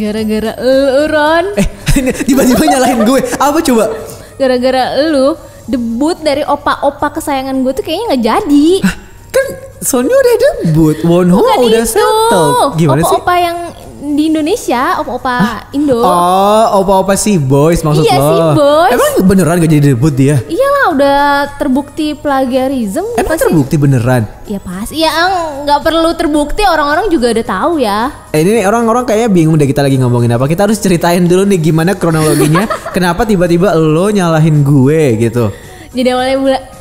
Gara-gara lu Ron. Tiba-tiba nyalahin gue. Apa coba? Gara-gara lu debut dari opa-opa kesayangan gue tuh kayaknya gak jadi. Hah, kan Sonny udah debut, Wonho udah settle. Gimana sih? Opa-opa yang di Indonesia, opa-opa Indo. Oh, opa-opa si boys maksud iya, lo. si boys. Emang beneran gak jadi debut dia? Iyalah udah terbukti plagiarism. Emang terbukti beneran? Ya pasti. Ya nggak perlu terbukti, orang-orang juga udah tahu ya. Ini orang-orang kayaknya bingung deh kita lagi ngomongin apa. Kita harus ceritain dulu nih gimana kronologinya. Kenapa tiba-tiba lo nyalahin gue gitu. Jadi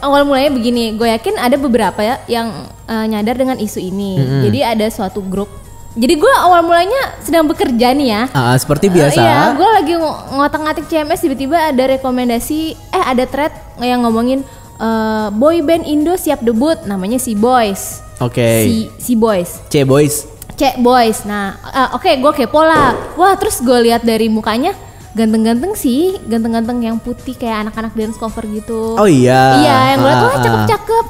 awal mulanya begini, gue yakin ada beberapa ya yang nyadar dengan isu ini. Jadi ada suatu grup. Jadi gue awal mulanya sedang bekerja nih ya. Seperti biasa. Iya, gue lagi ngotak-ngatik CMS, tiba-tiba ada rekomendasi, ada thread yang ngomongin boy band Indo siap debut, namanya Si Boys. Oke. Si Boys. C Boys. Nah, oke, gue kepo lah. Wah, terus gue lihat dari mukanya ganteng-ganteng sih, ganteng-ganteng yang putih kayak anak-anak dance cover gitu. Oh iya. Iya, yang gue liat tuh cakep-cakep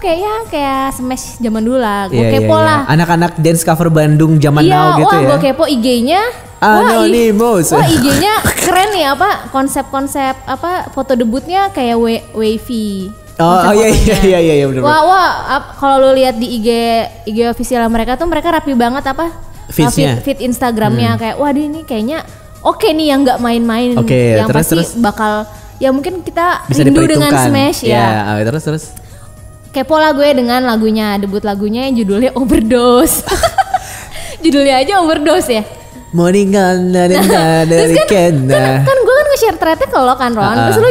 kayak Smash zaman dulu lah. Gue kepo lah. Anak-anak dance cover Bandung zaman now gitu ya. Gue kepo IG-nya. Anonymous. Wah, IG-nya keren nih, konsep-konsep foto debutnya kayak wavy. Oh iya benar. Wah, kalau lo lihat di IG official mereka tuh mereka rapi banget feed Instagramnya kayak wah ini kayaknya oke nih yang nggak main-main, yang terus bakal ya mungkin kita bisa rindu dengan Smash ya. Terus. Kepo lah gue dengan debut lagunya yang judulnya Overdose. Judulnya aja Overdose ya. Morning dari terus kan gue kan nge-share threadnya ke lo kan Ron. Terus lo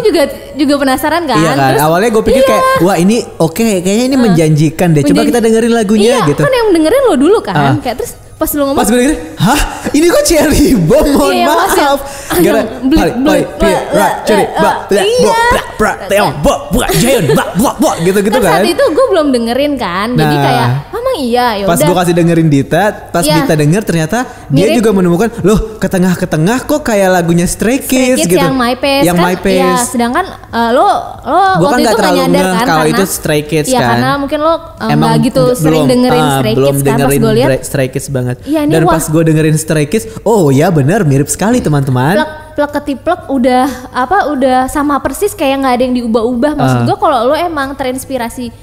juga penasaran kan? Iya kan. Terus, awalnya gue pikir kayak wah ini kayaknya ini menjanjikan deh. Coba kita dengerin lagunya gitu. Kan yang dengerin lo dulu kan. Kayak terus pas lo ngomong. Pas gue denger, hah? Ini kok Cherry Bomb? Mohon maaf. Gara gitu-gitu kan. Saat itu gue belum dengerin kan. Jadi kayak emang iya ya. Pas gue kasih dengerin Dita, pas Dita denger ternyata dia juga menemukan loh ke tengah ke kayak lagunya Stray Kids gitu. Yang My Pace yang kan. My Pace. Ya, sedangkan lo waktu itu gak nyadar kan kalau itu Stray Kids kan. Iya karena mungkin lo gak gitu sering dengerin Stray Kids kan. Pas gue liat Stray Kids banget. Dan pas gue dengerin Stray Kids, oh ya benar mirip sekali teman-teman. Plek ketiplek udah sama persis kayak nggak ada yang diubah-ubah. Maksud gue kalau lo emang terinspirasi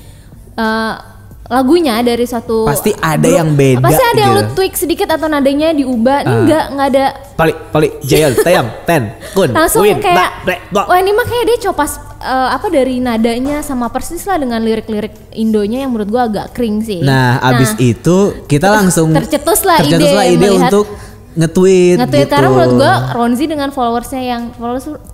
lagunya dari suatu pasti ada yang beda. Pasti ada yang gitu. lo tweak sedikit atau nadanya diubah. Ini nggak ada. Pali Jayon Tayang Ten Kun langsung Win kayak wah ini mah kayak dia copas dari nadanya sama persis lah dengan lirik-lirik Indonya yang menurut gue agak kering sih. Nah abis itu kita langsung tercetus lah ide untuk nge-tweet gitu. Karena menurut gue Ronzi dengan followersnya yang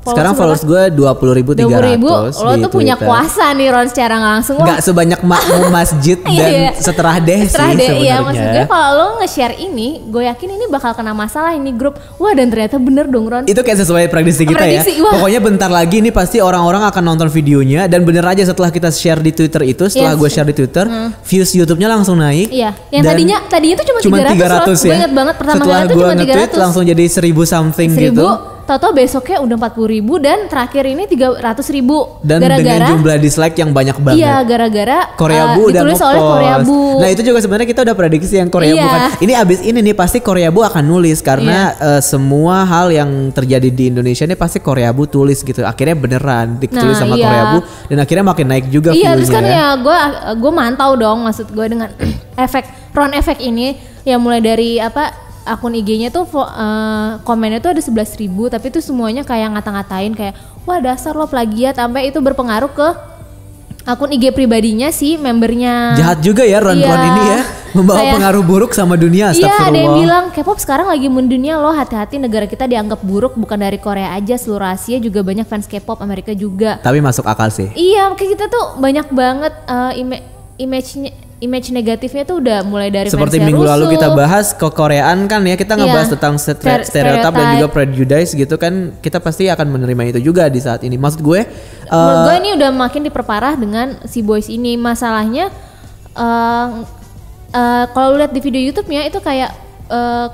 sekarang followers gue 20.300 lo tuh punya kuasa nih Ron secara nggak langsung. Nggak sebanyak makmum masjid dan seterah deh sebenarnya. Iya maksud gue kalau lo nge-share ini gue yakin ini bakal kena masalah ini grup. Wah dan ternyata bener dong Ron. Itu kayak sesuai prediksi kita ya. Pokoknya bentar lagi ini pasti orang-orang akan nonton videonya. Dan bener aja setelah kita share di Twitter itu, setelah gue share di Twitter, views YouTube-nya langsung naik. Iya. Yang tadinya tuh cuma 300 ya. Gue inget banget pertama setelah kali itu cuma 300. Nge-tweet langsung jadi 1000 something 1000, gitu. Tahu-tahu besoknya udah 40.000 dan terakhir ini 300.000. Dan dengan jumlah dislike yang banyak banget. Iya, gara-gara Koreabu udah ditulis oleh Koreabu. Nah itu juga sebenarnya kita udah prediksi yang Koreabu kan. Ini abis ini nih pasti Koreabu akan nulis karena semua hal yang terjadi di Indonesia ini pasti Koreabu tulis gitu. Akhirnya beneran ditulis sama Koreabu dan akhirnya makin naik juga view-nya. Iya, terus kan ya gue mantau dong maksud gue dengan Ron efek ini ya mulai dari akun IG-nya tuh komennya tuh ada 11.000 tapi itu semuanya kayak ngata-ngatain kayak wah dasar lo plagiat sampai itu berpengaruh ke akun IG pribadinya si membernya. Jahat juga ya Ron ini ya membawa pengaruh buruk sama dunia. Iya ada yang bilang K-pop sekarang lagi mendunia lo hati-hati negara kita dianggap buruk bukan dari Korea aja seluruh Asia juga banyak fans K-pop Amerika juga. Tapi masuk akal sih. Iya kayak kita tuh banyak banget image negatifnya tuh udah mulai dari seperti minggu lalu kita bahas kekoreaan kan ya kita ngebahas tentang stereotip dan juga prejudice gitu kan kita pasti akan menerima itu juga di saat ini. Maksud gue menurut gue ini udah makin diperparah dengan si Boys ini. Masalahnya kalau lihat di video YouTube-nya itu kayak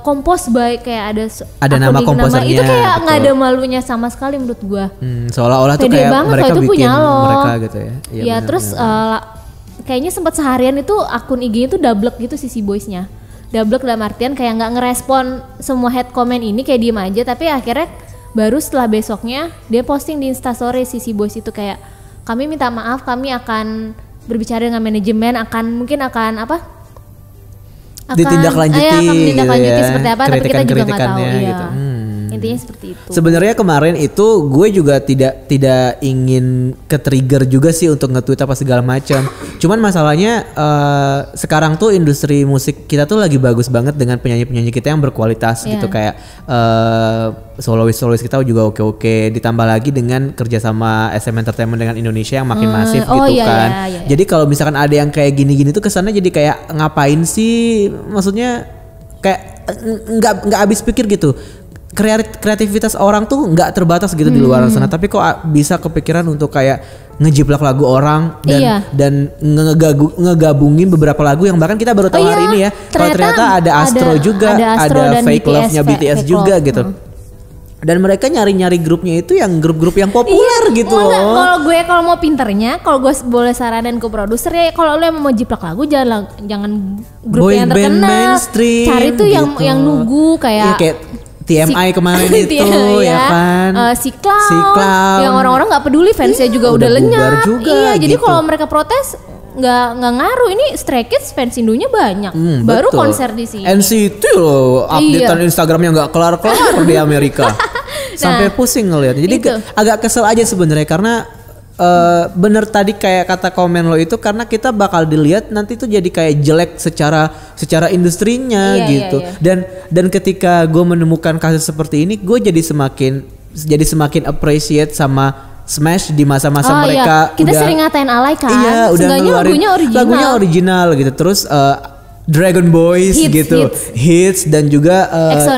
kompos baik kayak ada nama komposernya itu kayak nggak ada malunya sama sekali menurut gue. Seolah-olah tuh kayak mereka itu bikin punya mereka gitu ya. Iya ya terus kayaknya sempat seharian itu akun IG-nya tuh double gitu si Boys-nya. dablek dalam artian kayak nggak ngerespon semua head comment ini, kayak diem aja. Tapi akhirnya baru setelah besoknya dia posting di Instastory si Boys itu kayak, kami minta maaf, kami akan berbicara dengan manajemen, akan ditindaklanjuti, akan menindaklanjuti gitu ya, seperti apa, tapi kita juga nggak tahu. Iya. Gitu. Intinya seperti itu. Sebenarnya kemarin itu gue juga tidak ingin ke-trigger juga sih untuk nge-tweet apa segala macam. Cuman masalahnya sekarang tuh industri musik kita tuh lagi bagus banget dengan penyanyi-penyanyi kita yang berkualitas gitu, kayak solois-solois kita juga oke-oke. Ditambah lagi dengan kerjasama SM Entertainment dengan Indonesia yang makin masif gitu kan. Iya. Jadi kalau misalkan ada yang kayak gini-gini tuh kesannya jadi kayak ngapain sih? Maksudnya kayak nggak habis pikir gitu. Kreativitas orang tuh nggak terbatas gitu di luar sana, tapi kok bisa kepikiran untuk kayak ngejiplak lagu orang dan ngegabungin beberapa lagu yang bahkan kita baru tahu hari ini ya. Kalau ternyata ada Astro juga, ada Fake Love-nya BTS juga gitu. Dan mereka nyari-nyari grupnya itu yang grup-grup yang populer gitu loh. Kalau mau pinternya, kalau gue boleh saranin ke produser ya, kalau lo emang mau jiplak lagu jangan grup yang terkenal. Cari tuh gitu. yang nunggu kayak TMI kemarin itu ya kan, si Clown yang orang-orang nggak peduli, fansnya juga udah lenyap juga, jadi gitu. kalau mereka protes nggak ngaruh. Ini Stray Kids fans Indonya banyak, baru betul. Konser di sini. NCT loh, updatean Instagramnya nggak kelar-kelar di Amerika, sampai pusing ngeliat. Jadi agak kesel aja sebenarnya karena bener tadi kayak kata komen lo itu, karena kita bakal dilihat nanti tuh jadi kayak jelek secara industrinya gitu. Dan ketika gue menemukan kasus seperti ini, gue jadi semakin appreciate sama Smash di masa-masa mereka. Kita sering ngatain alay kan. Iya, udah ngeluarin lagunya original gitu. Terus Dragon Boys hits dan juga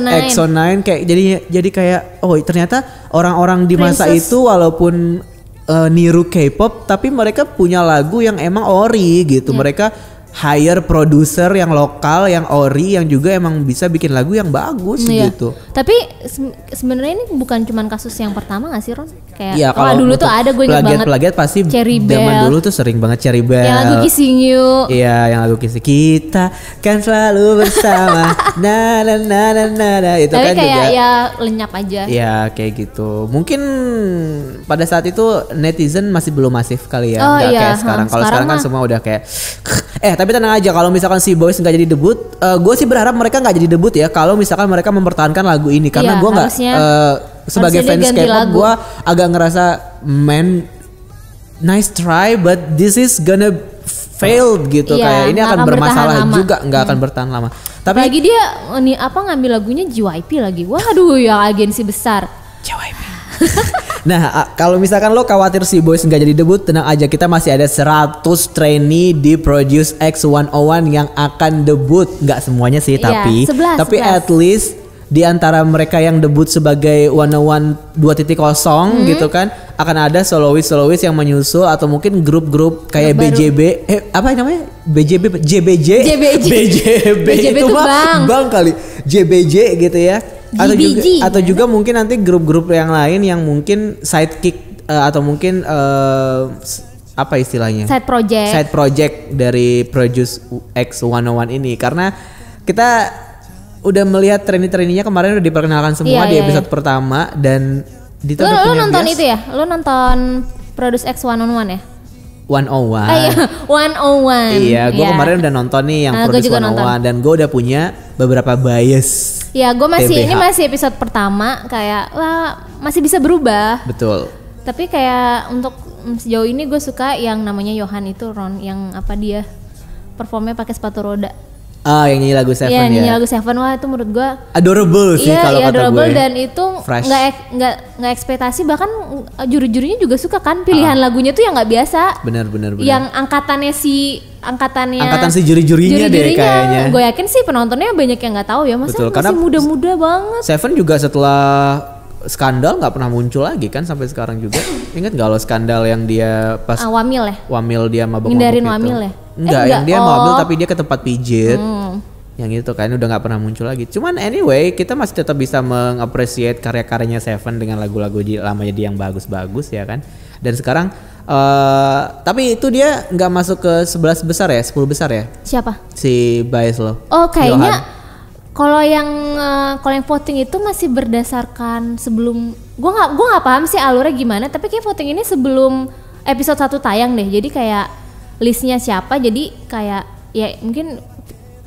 EXO-9 kayak jadi kayak ternyata orang-orang di masa itu walaupun niru K-pop tapi mereka punya lagu yang emang ori gitu. Mereka hire produser yang lokal, yang ori, yang juga emang bisa bikin lagu yang bagus gitu. Tapi sebenarnya ini bukan cuman kasus yang pertama nggak sih, Ron? Kayak kalau dulu tuh ada, gue ingat banget. Plagiat pasti zaman dulu tuh sering banget Cherry Bell. Yang lagu Kissing You. Iya, yang lagu Kissing kita kan selalu bersama. na itu tapi kan kayak juga ya lenyap aja. Iya, kayak gitu. Mungkin pada saat itu netizen masih belum masif kali ya, nggak kayak sekarang. Kalau sekarang kan semua udah kayak tapi tenang aja, kalau misalkan si Boys nggak jadi debut, gue sih berharap mereka nggak jadi debut ya. Kalau misalkan mereka mempertahankan lagu ini, karena gue nggak sebagai fans K-pop gue agak ngerasa, man, nice try but this is gonna failed gitu. Kayak ini akan bermasalah juga, nggak akan bertahan lama. Tapi lagi dia ngambil lagunya JYP lagi. Waduh, yang agensi besar. JYP. Nah, kalau misalkan lo khawatir si Boys nggak jadi debut, tenang aja, kita masih ada 100 trainee di Produce X101 yang akan debut. Nggak semuanya sih, tapi 11. At least di antara mereka yang debut sebagai 101 2.0 gitu kan, akan ada solois yang menyusul, atau mungkin grup-grup kayak BJB, apa namanya? JBJ itu bang kali, JBJ gitu ya. Atau juga mungkin nanti grup-grup yang lain yang mungkin sidekick atau mungkin apa istilahnya? Side project dari Produce X101 ini, karena kita udah melihat trainee-trainee-nya kemarin udah diperkenalkan semua di episode pertama, dan lu nonton itu ya? Lu nonton Produce X101 ya? 101. 101. Iya, gue kemarin udah nonton nih yang Produce 101 dan gue udah punya beberapa bias. Ya, gue ini masih episode pertama, kayak masih bisa berubah. Betul. Tapi kayak untuk sejauh ini gue suka yang namanya Johan itu, Ron, yang dia performnya pakai sepatu roda. Yang nyanyi lagu Seven ya. Iya, nyanyi lagu Seven, wah itu menurut gue adorable sih kalau kata adorable gue. Dan itu nggak ekspektasi, bahkan juri-jurinya juga suka kan pilihan lagunya tuh yang nggak biasa. Benar. Yang angkatan si juri-jurinya deh kayaknya. Gue yakin sih penontonnya banyak yang nggak tahu ya, masa betul, masih muda-muda banget. Seven juga setelah skandal nggak pernah muncul lagi kan sampai sekarang juga. Ingat nggak lo skandal yang dia pas Wamil dia mabok-mabok ngindarin itu? Wamil ya? Enggak, yang dia mabok tapi dia ke tempat pijit. Yang itu kan udah nggak pernah muncul lagi. Cuman anyway, kita masih tetap bisa mengapresiasi karya-karyanya Seven dengan lagu-lagu lamanya dia yang bagus-bagus ya kan. Dan sekarang Tapi itu dia nggak masuk ke 11 besar ya, 10 besar ya? Siapa? Si Baez lo. Oh kayaknya kalau yang voting itu masih berdasarkan sebelum, gue nggak paham sih alurnya gimana, tapi kayak voting ini sebelum episode 1 tayang deh. Jadi kayak listnya siapa, jadi kayak ya mungkin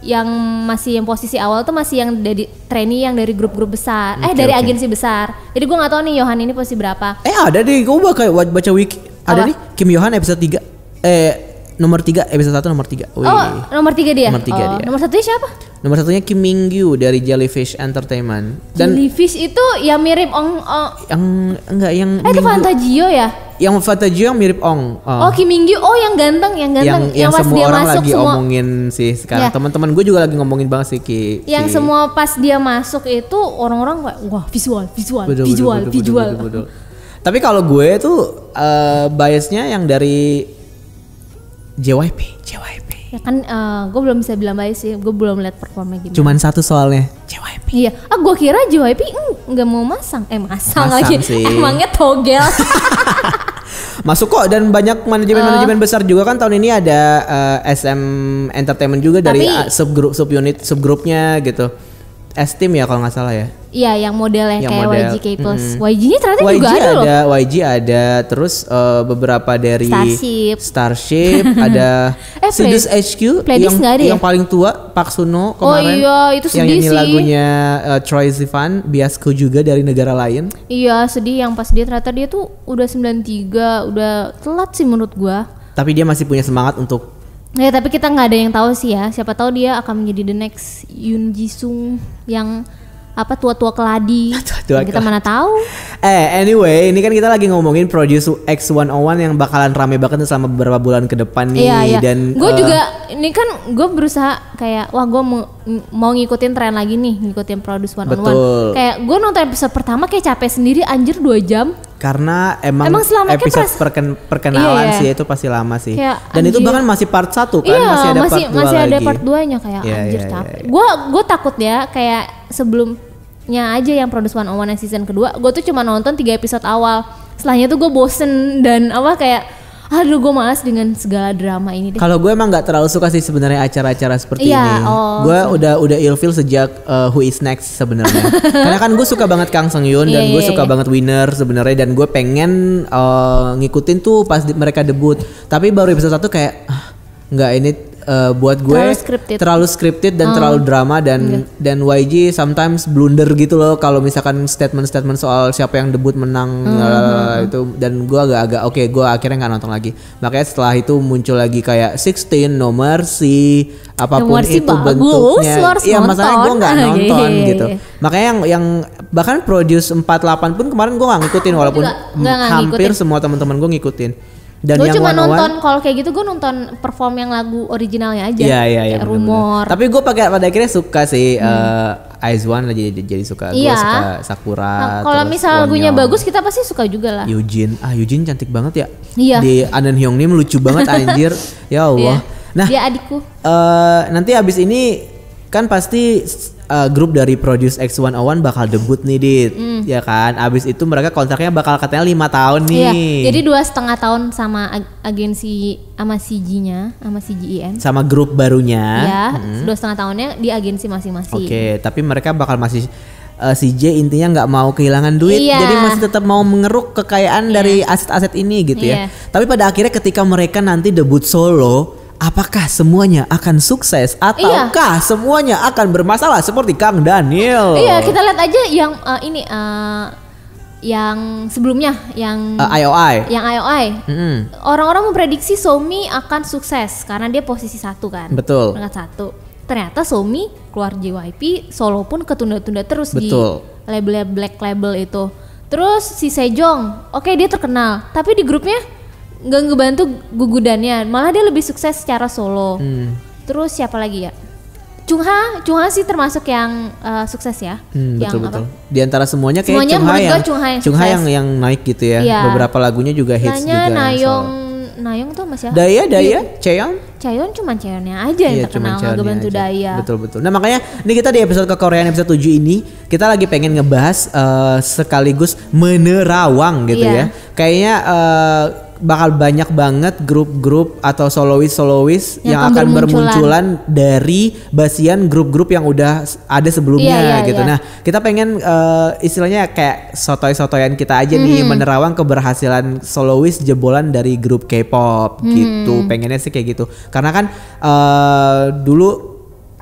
yang masih yang posisi awal tuh masih yang dari trainee yang dari grup-grup besar, dari agensi besar. Jadi gue nggak tahu nih Yohan ini posisi berapa. Ada deh, gue baca wiki. Ada nih Kim Yohan episode 3 nomor 3 episode 1 nomor 3. Wih. Oh nomor 3 dia? Nomor 3 dia. Nomor 1 siapa? Nomor 1-nya Kim Mingyu dari Jellyfish Entertainment. Dan Jellyfish itu yang mirip Ong. Yang enggak yang itu Fantagio ya? Yang Fantagio yang mirip Ong. Oh Kim Mingyu, yang ganteng, yang pas semua dia orang masuk lagi omongin sih sekarang. Teman-teman gue juga lagi ngomongin banget sih Yang semua pas dia masuk itu orang-orang kayak wah visual. Betul. Tapi kalau gue tuh biasnya yang dari JYP. Ya kan gue belum bisa bilang baik sih, gue belum lihat performnya gimana. Cuman satu soalnya JYP. Iya, gue kira JYP nggak mau masang lagi. Sih. Emangnya togel. Masuk kok, dan banyak manajemen besar juga kan tahun ini ada SM Entertainment juga dari subgrupnya gitu. S-Team ya kalau nggak salah ya. Iya, yang modelnya kayak YG K-Plus. YG-nya ternyata juga ada loh. YG ada, terus beberapa dari Starship ada Sidus HQ yang paling tua Park Suno kemarin. Oh iya, itu sedih yang nyanyi sih. lagunya Troye Sivan, Biasco juga dari negara lain. Iya, sedih yang pas dia ternyata dia tuh udah 93, udah telat sih menurut gua. Tapi dia masih punya semangat untuk ya, tapi kita nggak ada yang tahu sih ya. Siapa tahu dia akan menjadi the next Yoon Jisung yang tua-tua keladi. Kita mana tahu. Anyway, ini kan kita lagi ngomongin Produce X101 yang bakalan rame banget selama beberapa bulan ke depan nih. Iya. Dan gue juga ini kan gue berusaha kayak gue mau ngikutin tren lagi nih, ngikutin Produce 101. Betul. Kayak gue nonton episode pertama kayak capek sendiri, anjir 2 jam. Karena emang episode perkenalan sih itu pasti lama sih. Kayak, dan itu bahkan masih part 1 kan, masih ada part 2 part 2-nya kayak anjir capek. Gue takut ya kayak sebelumnya aja yang Produce 101 yang season kedua, gue tuh cuma nonton 3 episode awal. Setelahnya tuh gue bosen dan kayak aduh gue malas dengan segala drama ini deh. Kalau gue emang nggak terlalu suka sih sebenarnya acara-acara seperti ini. Gue udah ilfeel sejak Who Is Next sebenarnya. Karena kan gue suka banget Kang Seung Yoon dan gue suka banget Winner sebenarnya, dan gue pengen ngikutin tuh pas mereka debut. Tapi baru episode 1 kayak nggak, ini buat gue terlalu scripted dan terlalu drama, dan YG sometimes blunder gitu loh kalau misalkan statement soal siapa yang debut menang itu, dan gue agak gue akhirnya nggak nonton lagi. Makanya setelah itu muncul lagi kayak 16, No Mercy, apapun itu bentuknya. Iya, masalahnya gue nggak nonton gitu. Makanya yang bahkan Produce 48 pun kemarin gue nggak ngikutin, walaupun hampir semua teman-teman gue ngikutin. Gue cuma nonton kalau kayak gitu, gue nonton perform yang lagu originalnya aja. Iya, kayak Rumor. Tapi gue pada akhirnya suka sih IZ*ONE jadi suka. Gue suka Sakura. Kalau misal lagunya bagus kita pasti suka juga lah. Eugene cantik banget ya. Iya. Di Anan Hyung Nim lucu banget anjir. Ya Allah. Nah, dia adikku. Nanti abis ini kan pasti grup dari Produce X101 bakal debut nih Dit, ya kan. Abis itu mereka kontraknya bakal katanya 5 tahun nih. Iya, jadi 2,5 tahun sama agensi, sama CG-nya, sama CGEN. Sama grup barunya. Ya, 2,5 tahunnya di agensi masing-masing. Oke, tapi mereka bakal masih CJ intinya nggak mau kehilangan duit, jadi masih tetap mau mengeruk kekayaan dari aset-aset ini gitu ya. Tapi pada akhirnya ketika mereka nanti debut solo, apakah semuanya akan sukses ataukah semuanya akan bermasalah seperti Kang Daniel? Iya, kita lihat aja yang yang sebelumnya, yang IOI. Yang IOI. Orang-orang memprediksi Somi akan sukses karena dia posisi 1 kan. Betul. Peringkat 1. Ternyata Somi keluar JYP, solo pun ketunda-tunda terus. Betul. Di labelnya Black Label itu. Terus si Sejong, dia terkenal, tapi di grupnya nggak ngebantu gugudannya, malah dia lebih sukses secara solo. Terus siapa lagi ya? Chungha sih termasuk yang sukses ya. Betul. Di antara semuanya kayak Chungha yang naik gitu ya. Beberapa lagunya juga hits juga. Nayong tuh masih Daya, Chaeyeon cuma Chaeyeonnya aja yang terkenal, nggak bantu Daya. Betul. Nah makanya ini kita di episode kekoreaan episode 7 ini kita lagi pengen ngebahas sekaligus menerawang gitu ya. Kayaknya bakal banyak banget grup-grup atau solois yang akan bermunculan dari basian grup-grup yang udah ada sebelumnya gitu. Nah, kita pengen istilahnya kayak sotoy-sotoyan kita aja nih menerawang keberhasilan solois jebolan dari grup K-pop gitu. Pengennya sih kayak gitu. Karena kan dulu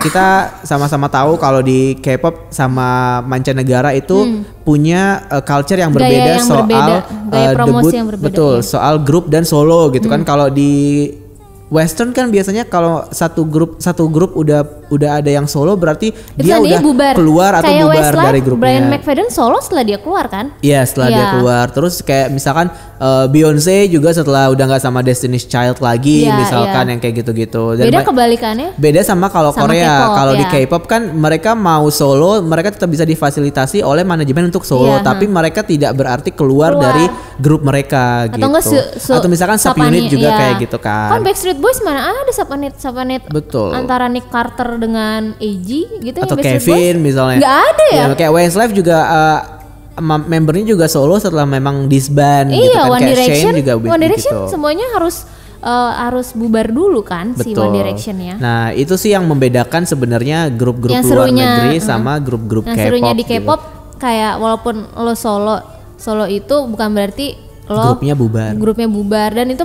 kita sama-sama tahu kalau di K-pop sama mancanegara itu punya culture yang berbeda soal debut, yang berbeda, betul, soal grup dan solo gitu kan. Kalau di Western kan biasanya kalau satu grup udah ada yang solo berarti dia udah bubar. Keluar atau kayak bubar Westlife, dari grupnya. Brian McFadden solo setelah dia keluar kan? Iya, setelah dia keluar. Terus kayak misalkan Beyonce juga setelah udah nggak sama Destiny's Child lagi misalkan yang kayak gitu-gitu. Dan beda kebalikannya. Beda sama kalau Korea. Kalau di K-pop kan mereka mau solo, mereka tetap bisa difasilitasi oleh manajemen untuk solo, tapi mereka tidak berarti keluar dari grup mereka atau gitu. Atau misalkan subunit juga kayak gitu kan. Kan Backstreet Boys mana ada subunit betul. Antara Nick Carter dengan AG gitu atau ya, Kevin misalnya. Nggak ada ya? Kayak Westlife juga membernya juga solo setelah memang disband gitu kan. One kayak Direction, Shane juga One Direction gitu. Semuanya harus bubar dulu kan. Betul. Si One Direction ya. Nah itu sih yang membedakan sebenarnya grup-grup luar negeri sama grup-grup K-pop. Serunya di K-pop gitu. Kayak walaupun lo solo itu bukan berarti lo grupnya bubar dan itu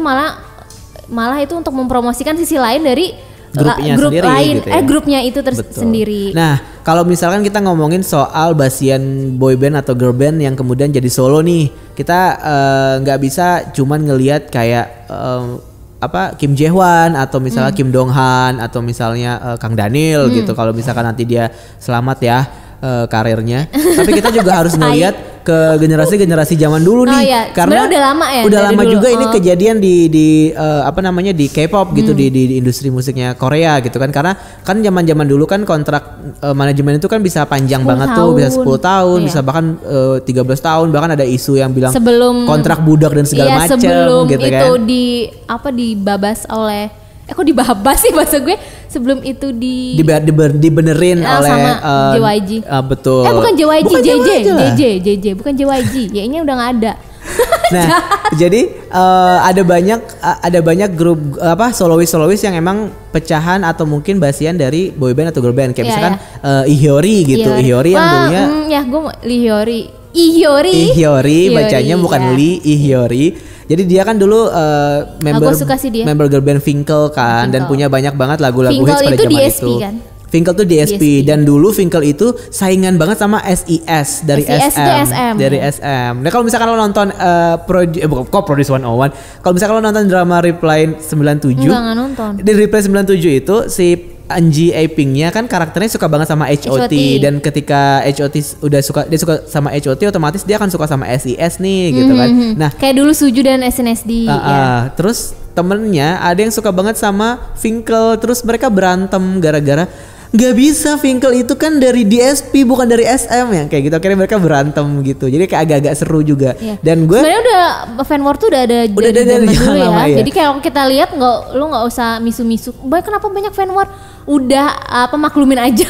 malah itu untuk mempromosikan sisi lain dari grup sendiri, lain gitu ya? Grupnya itu sendiri. Nah kalau misalkan kita ngomongin soal basian boyband atau girlband yang kemudian jadi solo nih, kita nggak bisa cuman ngelihat kayak Kim Jae-hwan atau misalnya Kim Dong-han atau misalnya Kang Daniel gitu. Kalau misalkan nanti dia selamat ya karirnya, tapi kita juga harus ngelihat ke generasi zaman dulu nih, karena udah lama ya. Udah lama dulu. Juga ini kejadian di di K-pop gitu, di industri musiknya Korea gitu kan, karena kan zaman dulu kan kontrak manajemen itu kan bisa panjang banget tuh, bisa 10 tahun, bisa bahkan 13 tahun, bahkan ada isu yang bilang kontrak budak dan segala macam gitu kan. Sebelum itu dibabas oleh kok dibabas sih bahasa gue, sebelum itu dibenerin oleh JYG. Betul. Bukan JYG, JJ, bukan JYG. Ya ini udah nggak ada. Nah, jadi ada banyak grup solois yang emang pecahan atau mungkin basian dari boyband atau girlband kayak misalkan Ihyori gitu. Ihyori yang dulunya Ihyori bacanya bukan Lee, Ihyori. Jadi dia kan dulu member girlband Finkel kan, dan punya banyak banget lagu-lagu hits pada zaman itu. Kan? Finkel tuh DSP dan dulu Finkel itu saingan banget sama SES dari SM. Dari SM. Nah kalau misalkan lo nonton Produce 101, kalau misalkan lo nonton drama Reply 97, enggak nonton. Di Reply 97 itu si Anji Aping-nya kan karakternya suka banget sama HOT. Dan ketika HOT dia suka sama HOT, otomatis dia akan suka sama SES nih gitu kan. Nah, kayak dulu Suju dan SNSD terus temennya ada yang suka banget sama Finkel, terus mereka berantem gara-gara nggak bisa, Finkel itu kan dari DSP bukan dari SM ya, kayak gitu. Akhirnya mereka berantem gitu, jadi kayak agak-agak seru juga. Dan gue sebenarnya udah fan war tuh udah ada dari zaman dulu ya. Jadi kayak kita lihat lu nggak usah misu-misu. Kenapa banyak fan war? Udah maklumin aja.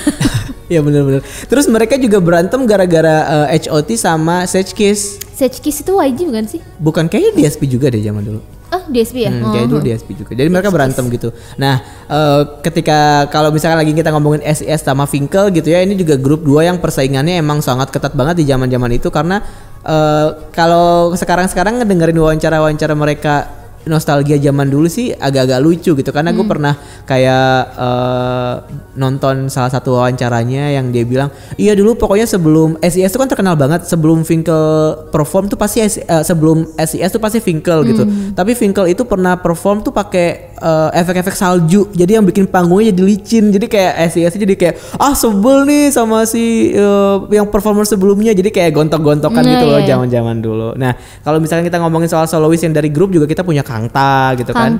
Ya benar-benar. Terus mereka juga berantem gara-gara HOT sama Sage Kiss. Sage Kiss itu YG bukan sih? Bukan, kayaknya DSP juga deh zaman dulu. DSP ya? Kayak dulu DSP juga. Jadi mereka berantem gitu. Nah, ketika kalau misalkan lagi kita ngomongin SES sama Finkel gitu ya, ini juga grup 2 yang persaingannya emang sangat ketat banget di zaman-zaman itu, karena kalau sekarang ngedengerin wawancara mereka nostalgia zaman dulu sih agak-agak lucu gitu, karena gue pernah kayak nonton salah satu wawancaranya yang dia bilang, iya dulu pokoknya sebelum SES itu kan terkenal banget, sebelum Finkel perform tuh pasti sebelum SES tuh pasti Finkel gitu, tapi Finkel itu pernah perform tuh pakai efek-efek salju, jadi yang bikin panggungnya jadi licin, jadi kayak SES jadi kayak sebel nih sama si yang performer sebelumnya, jadi kayak gontok-gontokan gitu loh zaman-zaman dulu. Nah kalau misalnya kita ngomongin soal solois yang dari grup juga kita punya Kangta gitu kan.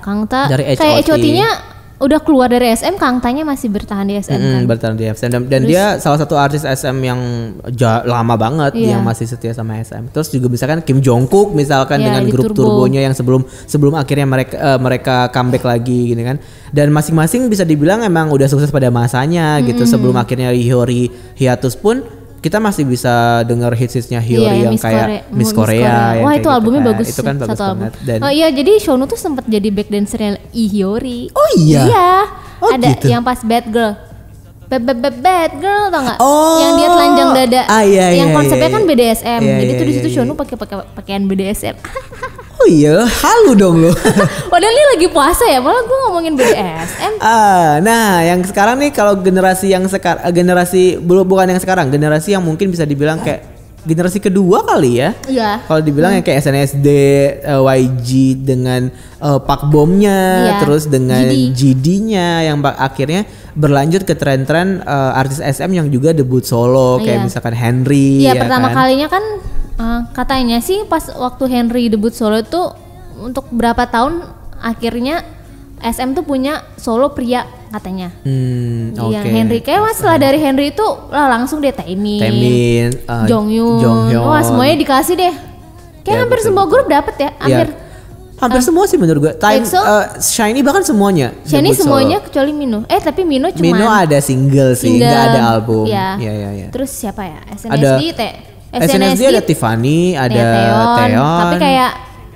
Kangta dari kayak HOT-nya udah keluar dari SM, Kangtanya masih bertahan di SM kan. Bertahan di SM dan dia salah satu artis SM yang lama banget yang masih setia sama SM. Terus juga misalkan Kim Jongkook misalkan dengan grup Turbonya yang sebelum akhirnya mereka comeback lagi gini kan. Dan masing-masing bisa dibilang emang udah sukses pada masanya gitu. Sebelum akhirnya Ihyori hiatus pun kita masih bisa denger hitsnya Hyori yang kayak Miss Korea. Wah itu albumnya bagus. Itu kan bagus banget. Dan oh iya, jadi Shownu tuh sempat jadi backdancernya Hyori. Oh iya. Iya. Oh, ada gitu. yang pas Bad Girl. Bad Girl tau nggak? Oh, yang dia telanjang dada. Iya, yang iya, konsepnya iya, kan BDSM. iya, jadi tuh di situ iya. Shownu pakai pakaian BDSM. Oh iya, halu dong lo. Padahal ini lagi puasa ya, malah gue ngomongin BDSM. Nah, yang sekarang nih kalau generasi yang sekarang, bukan yang sekarang, generasi yang mungkin bisa dibilang kayak generasi kedua kali ya. Iya. Kalau dibilang yang kayak SNSD, YG dengan Park Bom-nya, Iya. terus dengan GD-nya yang akhirnya berlanjut ke tren-tren artis SM yang juga debut solo kayak Iya. misalkan Henry. Iya, ya pertama kan? kalinya kan katanya sih pas waktu Henry debut solo itu untuk berapa tahun akhirnya SM tuh punya solo pria katanya. Iya, Oke. Henry kayak setelah dari Henry itu lah langsung deh Taemin, Jonghyun. Wah, semuanya dikasih deh. Kayak Ya, hampir betul, semua grup dapet ya, hampir semua sih menurut gue. EXO? Shiny bahkan semuanya. Shiny debut semuanya solo. kecuali Mino. Tapi Mino cuma Mino ada single sih, nggak ada album. Iya. Iya. Terus siapa ya? Ada SNSD ada Tiffany, ada Taeyeon. Tapi kayak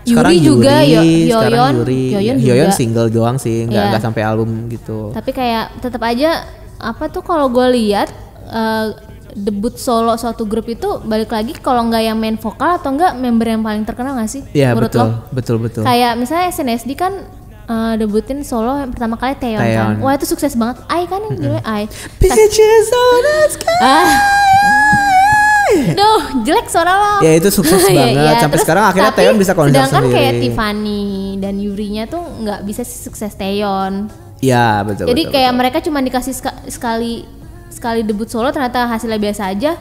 sekarang Yuri juga, sekarang Yoyon Yoyon juga. single doang sih, Iya. nggak sampai album gitu. Tapi kayak tetap aja apa tuh kalau gue lihat debut solo suatu grup itu balik lagi kalau nggak yang main vokal atau enggak member yang paling terkenal nggak sih? Iya menurut betul, lo? betul. Kayak misalnya SNSD kan debutin solo yang pertama kali Taeyeon kan. Wah itu sukses banget. Ai kan yang judulnya Ai. Pictures on the sky. Duh, jelek suara lo. Ya itu sukses banget. Sampai terus, sekarang akhirnya tapi Taeyeon bisa konser sedangkan sendiri. kayak Tiffany dan Yuri-nya tuh nggak bisa sukses Taeyeon. Ya betul. Jadi betul, kayak betul. mereka cuma dikasih sekali debut solo ternyata hasilnya biasa aja.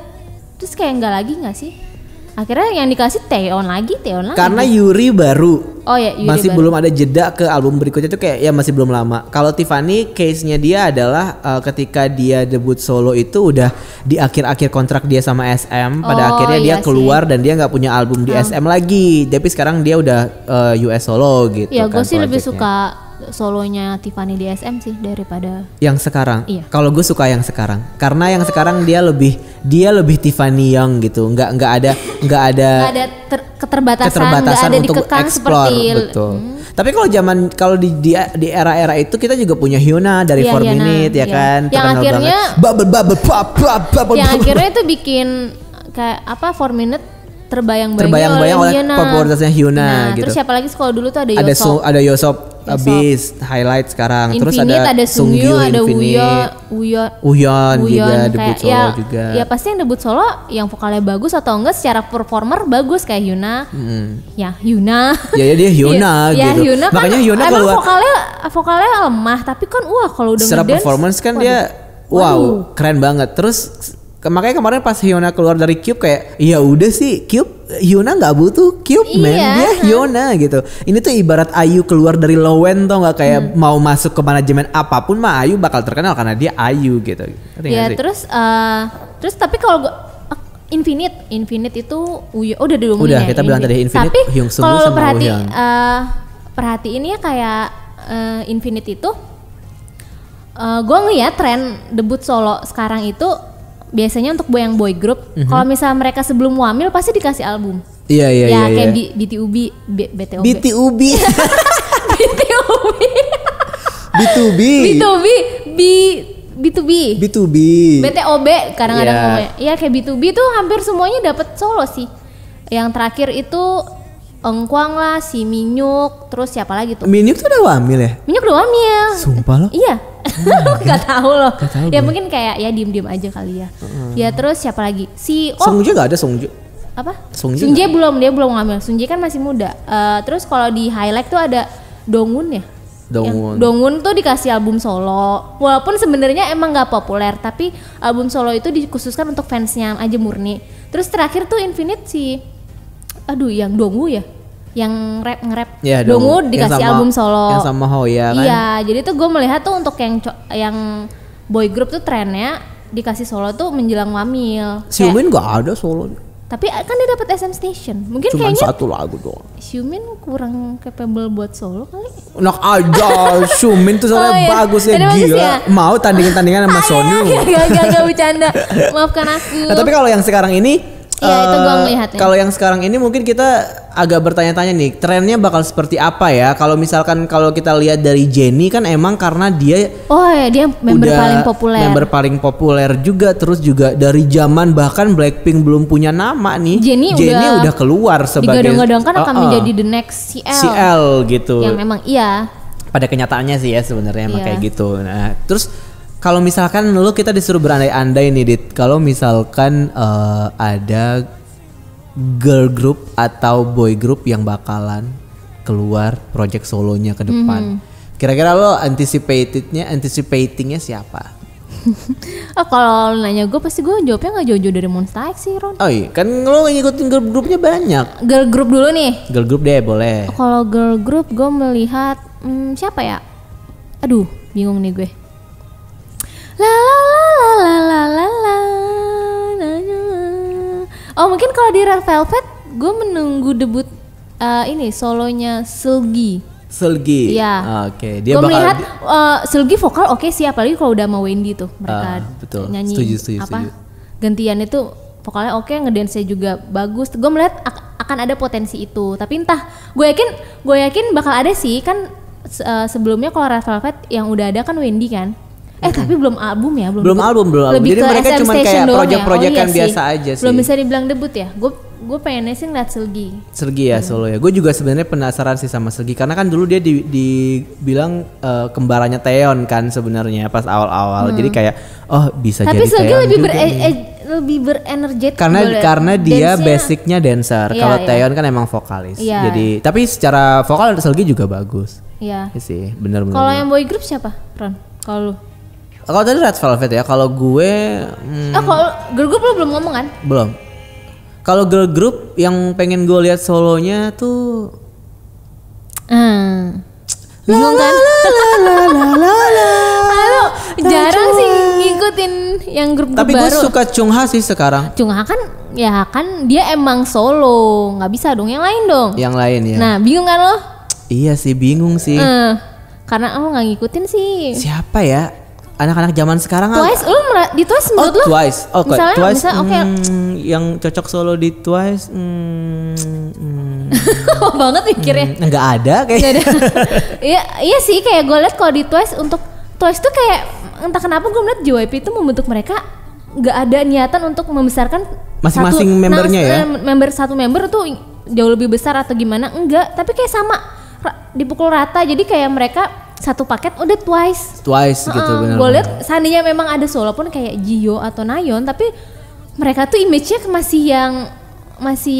Terus kayak nggak sih? Akhirnya yang dikasih Taeyeon lagi. Karena Yuri baru. Oh ya, Yuri masih baru. belum ada jeda ke album berikutnya tuh kayak ya masih belum lama. Kalau Tiffany case-nya dia adalah ketika dia debut solo itu udah di akhir-akhir kontrak dia sama SM. Pada akhirnya dia iya keluar dan dia nggak punya album di SM lagi. Tapi sekarang dia udah US solo gitu. Ya gue kan sih lebih project-nya. suka solonya Tiffany di SM sih daripada yang sekarang. Iya. Kalau gue suka yang sekarang karena yang sekarang dia lebih Tiffany Young gitu. Nggak ada keterbatasan nggak ada untuk dikekang explore, seperti betul. Tapi kalau di era-era itu kita juga punya Hyuna dari Iya, 4 Hyuna, Minute ya iya. kan. Yang Terkenal akhirnya banget. bubble pop. yang akhirnya itu bikin kayak apa 4 Minute terbayang-bayang oleh Hyuna. popularitasnya Hyuna gitu. Terus siapa lagi kalau dulu tuh ada ada Yosop. ada Yosop Beast highlight sekarang. Terus Infinite, ada Sungyu, ada Infinite. Uyeon juga debut kayak, solo juga. Ya pasti yang debut solo yang vokalnya bagus atau enggak secara performer bagus kayak Hyuna. Ya Hyuna. Ya dia Hyuna Ya gitu. Hyuna kan Makanya Hyuna emang keluar vokalnya lemah tapi kan wah kalau udah secara ngedance, performance kan waduh. dia wow keren banget. Terus makanya kemarin pas Hyuna keluar dari Cube kayak ya udah sih Cube Hyuna nggak butuh Cube man, dia Hyuna gitu. Ini tuh ibarat Ayu keluar dari Lowen tau nggak kayak mau masuk ke manajemen apapun mah Ayu bakal terkenal karena dia Ayu gitu. Ngerti Ya nggak sih? terus tapi kalau gua Infinite itu udah diomongin Udah, ya. kita bilang tadi Infinite, Tapi Hyung Sung kalau sama Woohyun. perhatiin ya kayak Infinite itu gue ngeliat tren debut solo sekarang itu biasanya untuk yang boy group kalau misalnya mereka sebelum wamil pasti dikasih album. Iya Ya kayak BTUB, BTOB. BTUB. BTUB. B2B. B2B. B2B. BTOB kadang-kadang Iya. ngomongnya. Ya kayak B2B tuh hampir semuanya dapat solo sih. Yang terakhir itu Engkwang lah, si Minyuk, terus siapa lagi tuh? Minyuk tuh udah wamil ya? Minyuk udah wamil. Sumpah lo? Iya. Gak tahu loh. Gak tahu Ya gue. mungkin kayak ya diem-diem aja kali ya. Ya terus siapa lagi? Songju gak ada Songju? Apa? Songju Sunjae dia belum ngambil. Sunjae kan masih muda. Terus kalau di highlight tuh ada Dongwon ya. Dongwon. Dongwon tuh dikasih album solo. Walaupun sebenarnya emang nggak populer, tapi album solo itu dikhususkan untuk fansnya aja murni. Terus terakhir tuh Infinite yang Dongwoo ya, yang nge-rap. Ya, Dongwoo dikasih album solo. Yang sama Hoya kan? Iya, jadi tuh gue melihat tuh untuk yang boy group tuh trennya dikasih solo tuh menjelang wamil. Si Umin gak ada solo. Tapi kan dia dapat SM Station. Mungkin Cuman kayaknya satu lagu doang. Xiumin kurang capable buat solo kali. Enak aja, Xiumin tuh soalnya bagus ya, gila. Ya? Mau tandingan-tandingan sama Sonu. Gak bercanda. Maafkan aku. Nah, tapi kalau yang sekarang ini itu gua ngelihatnya. Kalau yang sekarang ini mungkin kita agak bertanya-tanya nih, trennya bakal seperti apa ya? Kalau misalkan kalau kita lihat dari Jennie kan emang karena dia dia member paling populer. Member paling populer juga, terus juga dari zaman bahkan Blackpink belum punya nama nih. Jennie udah keluar sebagai digadang-gadangkan akan menjadi the next CL gitu. Yang memang iya. Pada kenyataannya sih ya sebenarnya emang kayak gitu. Nah, terus kalau misalkan kita disuruh berandai-andai nih Dit, kalau misalkan ada girl group atau boy group yang bakalan keluar project solonya ke depan, kira-kira lo anticipatingnya siapa? Kalau nanya gue pasti gue jawabnya nggak jauh-jauh dari Monsta X sih Ron. Oh iya, kan lo ngikutin girl groupnya banyak. Girl group dulu nih. Girl group deh boleh. Kalau girl group gue melihat siapa ya? Aduh, bingung nih gue. La la la la la la la. Oh mungkin kalau di Red Velvet gue menunggu debut ini solonya Seulgi. Iya. Oke. Gue melihat Seulgi vokal oke sih, apalagi kalau udah sama Wendy tuh mereka nyanyi setuju. gantian itu vokalnya oke, ngedance-nya juga bagus. Gue melihat akan ada potensi itu. Tapi entah, gue yakin bakal ada sih kan. Sebelumnya kalau Red Velvet yang udah ada kan Wendy kan. Tapi belum album ya, belum album. Lebih Jadi mereka cuma kayak project-projectan biasa aja sih. Belum bisa dibilang debut ya. Gue pengennya sih ngeliat Seulgi ya solo ya. Gue juga sebenarnya penasaran sih sama Seulgi karena kan dulu dia dibilang kembarannya Taeyeon kan sebenarnya pas awal-awal. Jadi kayak bisa tapi jadi Seulgi Taeyeon lebih berenergetik karena dia basicnya dancer. Kalau Taeyeon kan emang vokalis. Jadi tapi secara vokal Seulgi juga bagus. Iya sih, benar. Kalau yang boy group siapa, Ron? Kalau tadi Red Velvet ya, kalau gue kalau girl group lo belum ngomong kan? Belum. Kalau girl group yang pengen gue lihat solonya tuh bingung kan? Halo, jarang sih ngikutin yang grup baru. Tapi gue suka Chungha sih sekarang. Chungha kan dia emang solo, nggak bisa dong yang lain dong. Yang lain ya. Nah bingung kan lo? Iya sih bingung sih. Karena aku nggak ngikutin sih. Siapa ya? Anak-anak zaman sekarang Twice, di Twice menurut lo? Twice. Twice yang cocok solo di Twice. Banget mikirnya. Nggak ada kayaknya. Iya sih, kayak gue liat kalau di Twice, untuk Twice tuh kayak entah kenapa gue ngeliat JYP itu membentuk mereka nggak ada niatan untuk membesarkan masing-masing membernya ya. Satu member tuh jauh lebih besar atau gimana, enggak, tapi kayak sama dipukul rata, jadi kayak mereka satu paket udah Twice gitu benar. Gue lihat seandainya memang ada solo pun kayak Jio atau Nayeon, tapi mereka tuh image-nya masih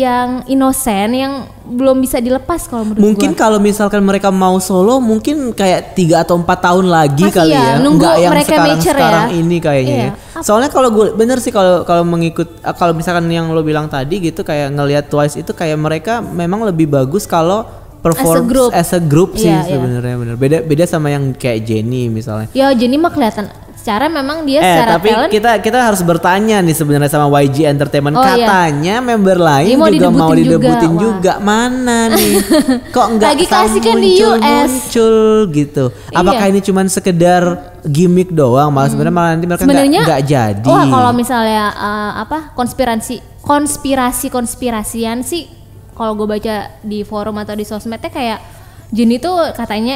yang inosen, yang belum bisa dilepas kalau menurut gue. Mungkin kalau misalkan mereka mau solo mungkin kayak 3 atau 4 tahun lagi kali ya. Nggak yang mereka sekarang ini kayaknya ya. Soalnya kalau gue bener sih kalau misalkan yang lo bilang tadi gitu, kayak ngelihat Twice itu kayak mereka memang lebih bagus kalau perform as a group sih sebenarnya bener. Beda sama yang kayak Jennie misalnya. Ya Jennie mah kelihatan secara memang dia secara tapi talent. kita harus bertanya nih sebenarnya sama YG Entertainment, katanya member lain juga mau didebutin juga. Mana nih? Kok enggak lagi kasih kan di US muncul gitu. Apakah ini cuman sekedar gimmick doang? Malah sebenarnya nanti mereka enggak jadi. Kalau misalnya konspirasian sih, kalau gue baca di forum atau di sosmednya kayak Jennie tuh katanya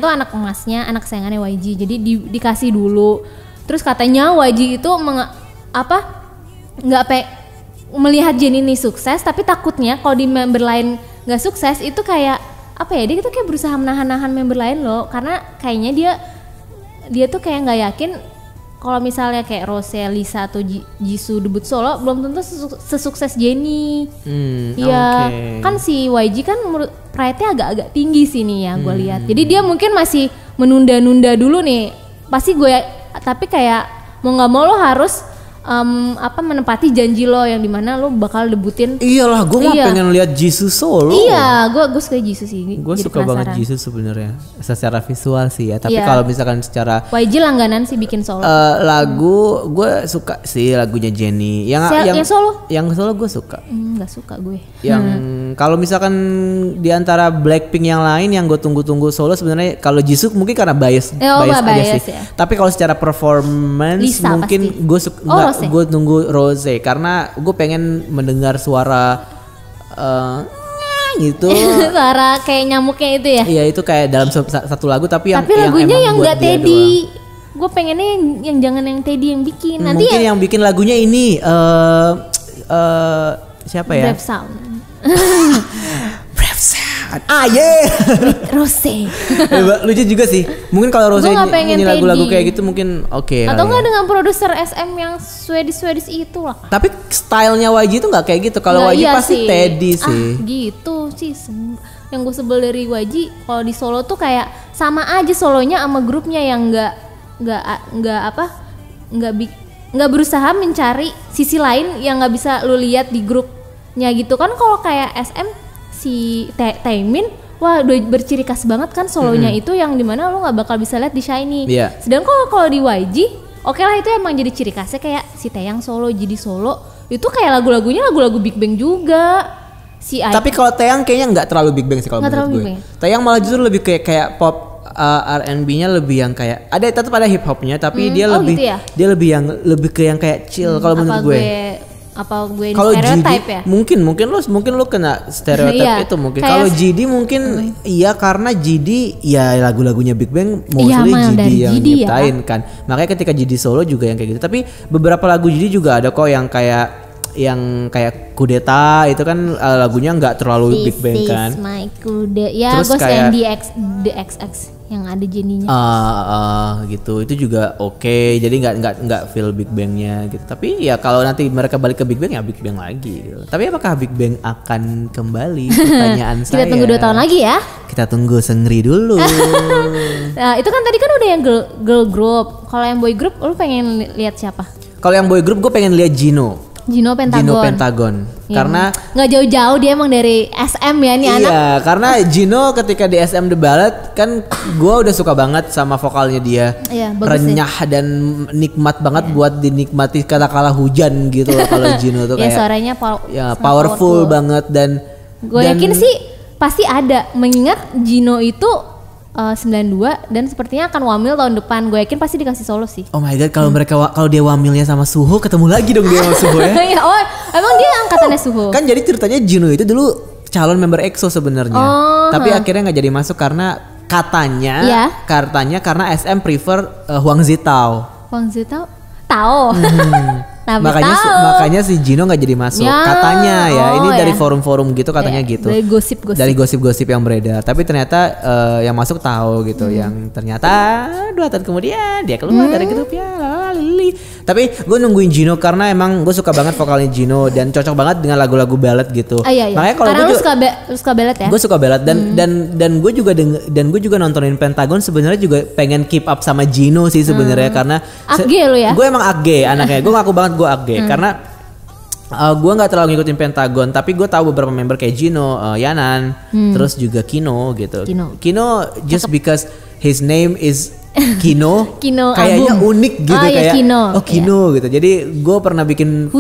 tuh anak emasnya, anak sayangannya YG. Jadi dikasih dulu. Terus katanya YG itu melihat Jennie ini sukses, tapi takutnya kalau di member lain nggak sukses itu kayak dia tuh kayak berusaha menahan-nahan member lain loh, karena kayaknya dia tuh kayak nggak yakin kalau misalnya kayak Rose, Lisa atau Jisoo debut solo belum tentu sesukses Jennie. Kan si YG kan menurut pride-nya agak-agak tinggi sih nih ya gue lihat. Jadi dia mungkin masih menunda-nunda dulu nih. Pasti tapi kayak mau nggak mau lo harus menepati janji lo yang dimana lo bakal debutin. Iyalah, gue mah pengen lihat Jisoo solo. Iya, gue suka Jisoo sih. Gue suka banget Jisoo sebenarnya, secara visual sih ya. Tapi kalau misalkan secara YG langganan sih bikin solo. Lagu gue suka sih lagunya Jennie. Yang solo? Yang solo gue suka. Nggak suka gue. Yang kalau misalkan di antara Blackpink yang lain yang gue tunggu-tunggu solo sebenarnya kalau Jisoo mungkin karena bias aja sih. Ya. Tapi kalau secara performance Lisa, mungkin gue suka. Gue nunggu Rose karena gue pengen mendengar suara gitu. Suara kayak nyamuknya itu ya. Iya, itu kayak dalam satu lagu tapi lagunya yang enggak Teddy. Gue pengennya yang jangan yang Teddy yang bikin. Nanti mungkin yang bikin lagunya ini siapa ya? Brave Sound. Rose. Lucu juga sih. Mungkin kalau Rose nyanyi lagu-lagu kayak gitu mungkin oke. Atau enggak dengan produser SM yang Swedish itu lah. Tapi stylenya YG itu nggak kayak gitu. Kalau YG pasti Teddy sih. Gitu sih. Yang gue sebel dari YG kalau di solo tuh kayak sama aja solonya sama grupnya yang nggak berusaha mencari sisi lain yang nggak bisa lu lihat di grupnya gitu kan. Kalau kayak SM si Taemin, wah udah berciri khas banget kan solonya itu yang dimana lo nggak bakal bisa lihat di SHINee. Sedangkan kalau di YG, oke lah itu emang jadi ciri khasnya kayak si Taeyang solo, jadi solo itu kayak lagu-lagunya lagu-lagu Big Bang juga. Tapi kalau Taeyang kayaknya nggak terlalu Big Bang sih kalau menurut gue. Taeyang malah justru lebih kayak pop R&B-nya lebih yang kayak tetap ada hip hopnya tapi dia lebih gitu ya? Dia lebih ke yang kayak chill kalau menurut gue. Apa gue stereotype ya? Mungkin lu kena stereotype itu mungkin. Kalau GD mungkin iya karena GD ya lagu-lagunya Big Bang mostly GD yang nyiptain kan. Makanya ketika GD solo juga yang kayak gitu. Tapi beberapa lagu GD juga ada kok yang kayak Kudeta itu kan lagunya nggak terlalu Big Bang kan. This is my Kudeta. Ya gue yang The XX yang ada Jennie-nya. Gitu. Itu juga oke. Jadi nggak feel Big Bang-nya gitu. Tapi ya kalau nanti mereka balik ke Big Bang ya Big Bang lagi gitu. Tapi apakah Big Bang akan kembali? Pertanyaan saya. Kita tunggu 2 tahun lagi ya. Kita tunggu Seungri dulu. Nah, itu kan tadi kan udah yang girl group. Kalau yang boy group lu pengen lihat siapa? Kalau yang boy group gue pengen lihat Gino Pentagon. Ya, karena nggak jauh-jauh dia emang dari SM ya nih anak. Iya, karena Gino ketika di SM The Ballad kan gue udah suka banget sama vokalnya dia. Iya, renyah dan nikmat banget buat dinikmati kala hujan gitu loh kalau Gino tuh kayak. Suaranya powerful banget dan gue yakin sih pasti ada mengingat Gino itu 92 dan sepertinya akan wamil tahun depan. Gue yakin pasti dikasih solo sih. Oh my god, kalau dia wamilnya sama Suho ketemu lagi dong dia sama Suho ya. Emang dia angkatannya Suho. Kan jadi ceritanya Gino itu dulu calon member EXO sebenarnya. Tapi akhirnya nggak jadi masuk karena katanya karena SM prefer Huang Zitao. Tahu. Makanya si Gino nggak jadi masuk katanya ya. Ini dari forum-forum gitu katanya gitu. Dari gosip-gosip yang beredar. Tapi ternyata yang masuk tahu gitu. Yang ternyata 2 tahun kemudian dia keluar dari grup ya. Tapi gue nungguin Gino karena emang gue suka banget vokalnya Gino dan cocok banget dengan lagu-lagu ballad gitu. Iya. Makanya kalau lu suka ballad ya? Gue suka ballad dan gue juga nontonin Pentagon sebenarnya juga pengen keep up sama Gino sih sebenarnya karena Age lu ya? Gue emang Age anaknya. Gue ngaku banget gue Age karena gue nggak terlalu ngikutin Pentagon tapi gue tahu beberapa member kayak Gino, Yanan, terus juga Kino gitu. Kino just because his name is Kino kayaknya album. Unik gitu kayak Kino gitu. Jadi gue pernah bikin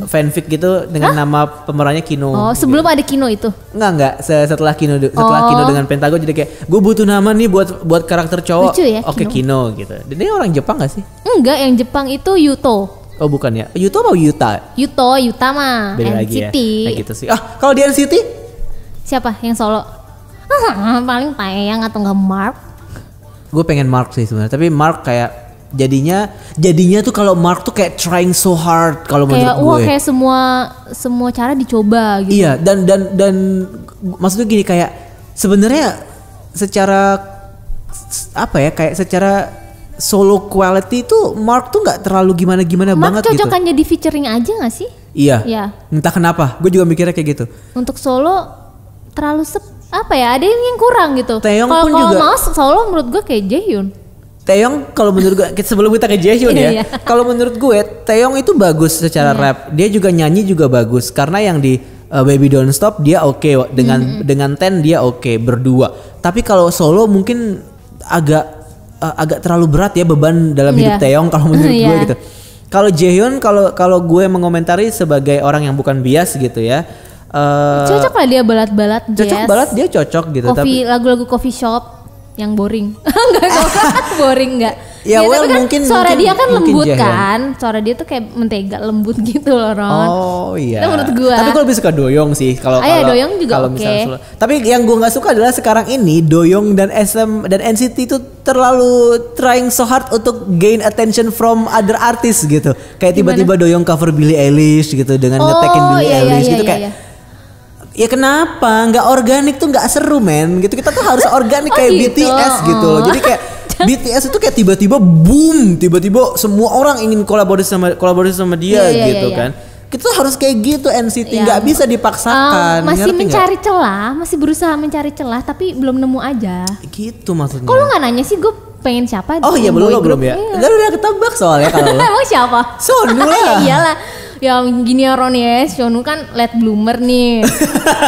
fanfic gitu dengan nama pemerannya Kino. Sebelum ada Kino itu? Enggak setelah Kino Kino dengan Pentagon jadi kayak gue butuh nama nih buat karakter cowok. Lucu ya, Kino gitu. Dan dia orang Jepang gak sih? Enggak, yang Jepang itu Yuto. Oh bukan ya? Yuto apa Yuta? Yuta mah beda lagi ya. Nah, gitu sih. Kalau di NCT siapa yang solo? Paling Taeyang atau enggak Mark. Gue pengen Mark sih sebenarnya, tapi Mark kayak jadinya tuh kalau Mark tuh kayak trying so hard kalau menurut gue. Kayak semua cara dicoba gitu. Iya, dan maksudnya gini kayak sebenarnya secara solo quality tuh Mark tuh nggak terlalu gimana banget gitu. Mark cocokan jadi featuring aja nggak sih? Iya. Entah kenapa, gue juga mikirnya kayak gitu. Untuk solo terlalu ada yang kurang gitu. Kalau mau solo menurut gue kayak Jaehyun. Taeyong kalau menurut gue sebelum kita ke Jaehyun ya, kalau menurut gue Taeyong itu bagus secara rap. Dia juga nyanyi juga bagus karena yang di Baby Don't Stop dia oke, dengan Ten dia oke berdua. Tapi kalau solo mungkin agak terlalu berat ya beban dalam hidup Taeyong kalau menurut gue gitu. Kalau Jaehyun kalau gue mengomentari sebagai orang yang bukan bias gitu ya. Cocok lah dia balat-balat jazz. Cocok balat dia cocok gitu. Tapi lagu-lagu coffee shop yang boring. Enggak boring enggak. Ya, well, tapi kan mungkin suara dia kan lembut Jaehyun. kan. Suara dia tuh kayak mentega lembut gitu loh, Ron. Oh iya. Itu menurut gua. Tapi gue lebih suka Doyoung sih kalau Doyoung juga misalnya solo. Tapi yang gue nggak suka adalah sekarang ini Doyoung dan SM dan NCT itu terlalu trying so hard untuk gain attention from other artists gitu. Kayak tiba-tiba Doyoung cover Billie Eilish gitu dengan ngetekin Billie Eilish gitu kayak. Ya kenapa? Nggak organik tuh nggak seru men gitu. Kita tuh harus organik kayak gitu. BTS gitu loh. Jadi kayak BTS itu kayak tiba-tiba boom, tiba-tiba semua orang ingin kolaborasi sama dia gitu kan. Kita tuh harus kayak gitu NCT, nggak bisa dipaksakan. Masih mencari celah, masih berusaha mencari celah tapi belum nemu aja. Gitu maksudnya. Kok lu nggak nanya sih gue pengen siapa? Oh iya belum ya. Udah ketebak soalnya kalau. Emang siapa? Sonu lah. Iyalah. Yang gini ya Ron ya, Sonu kan late bloomer nih.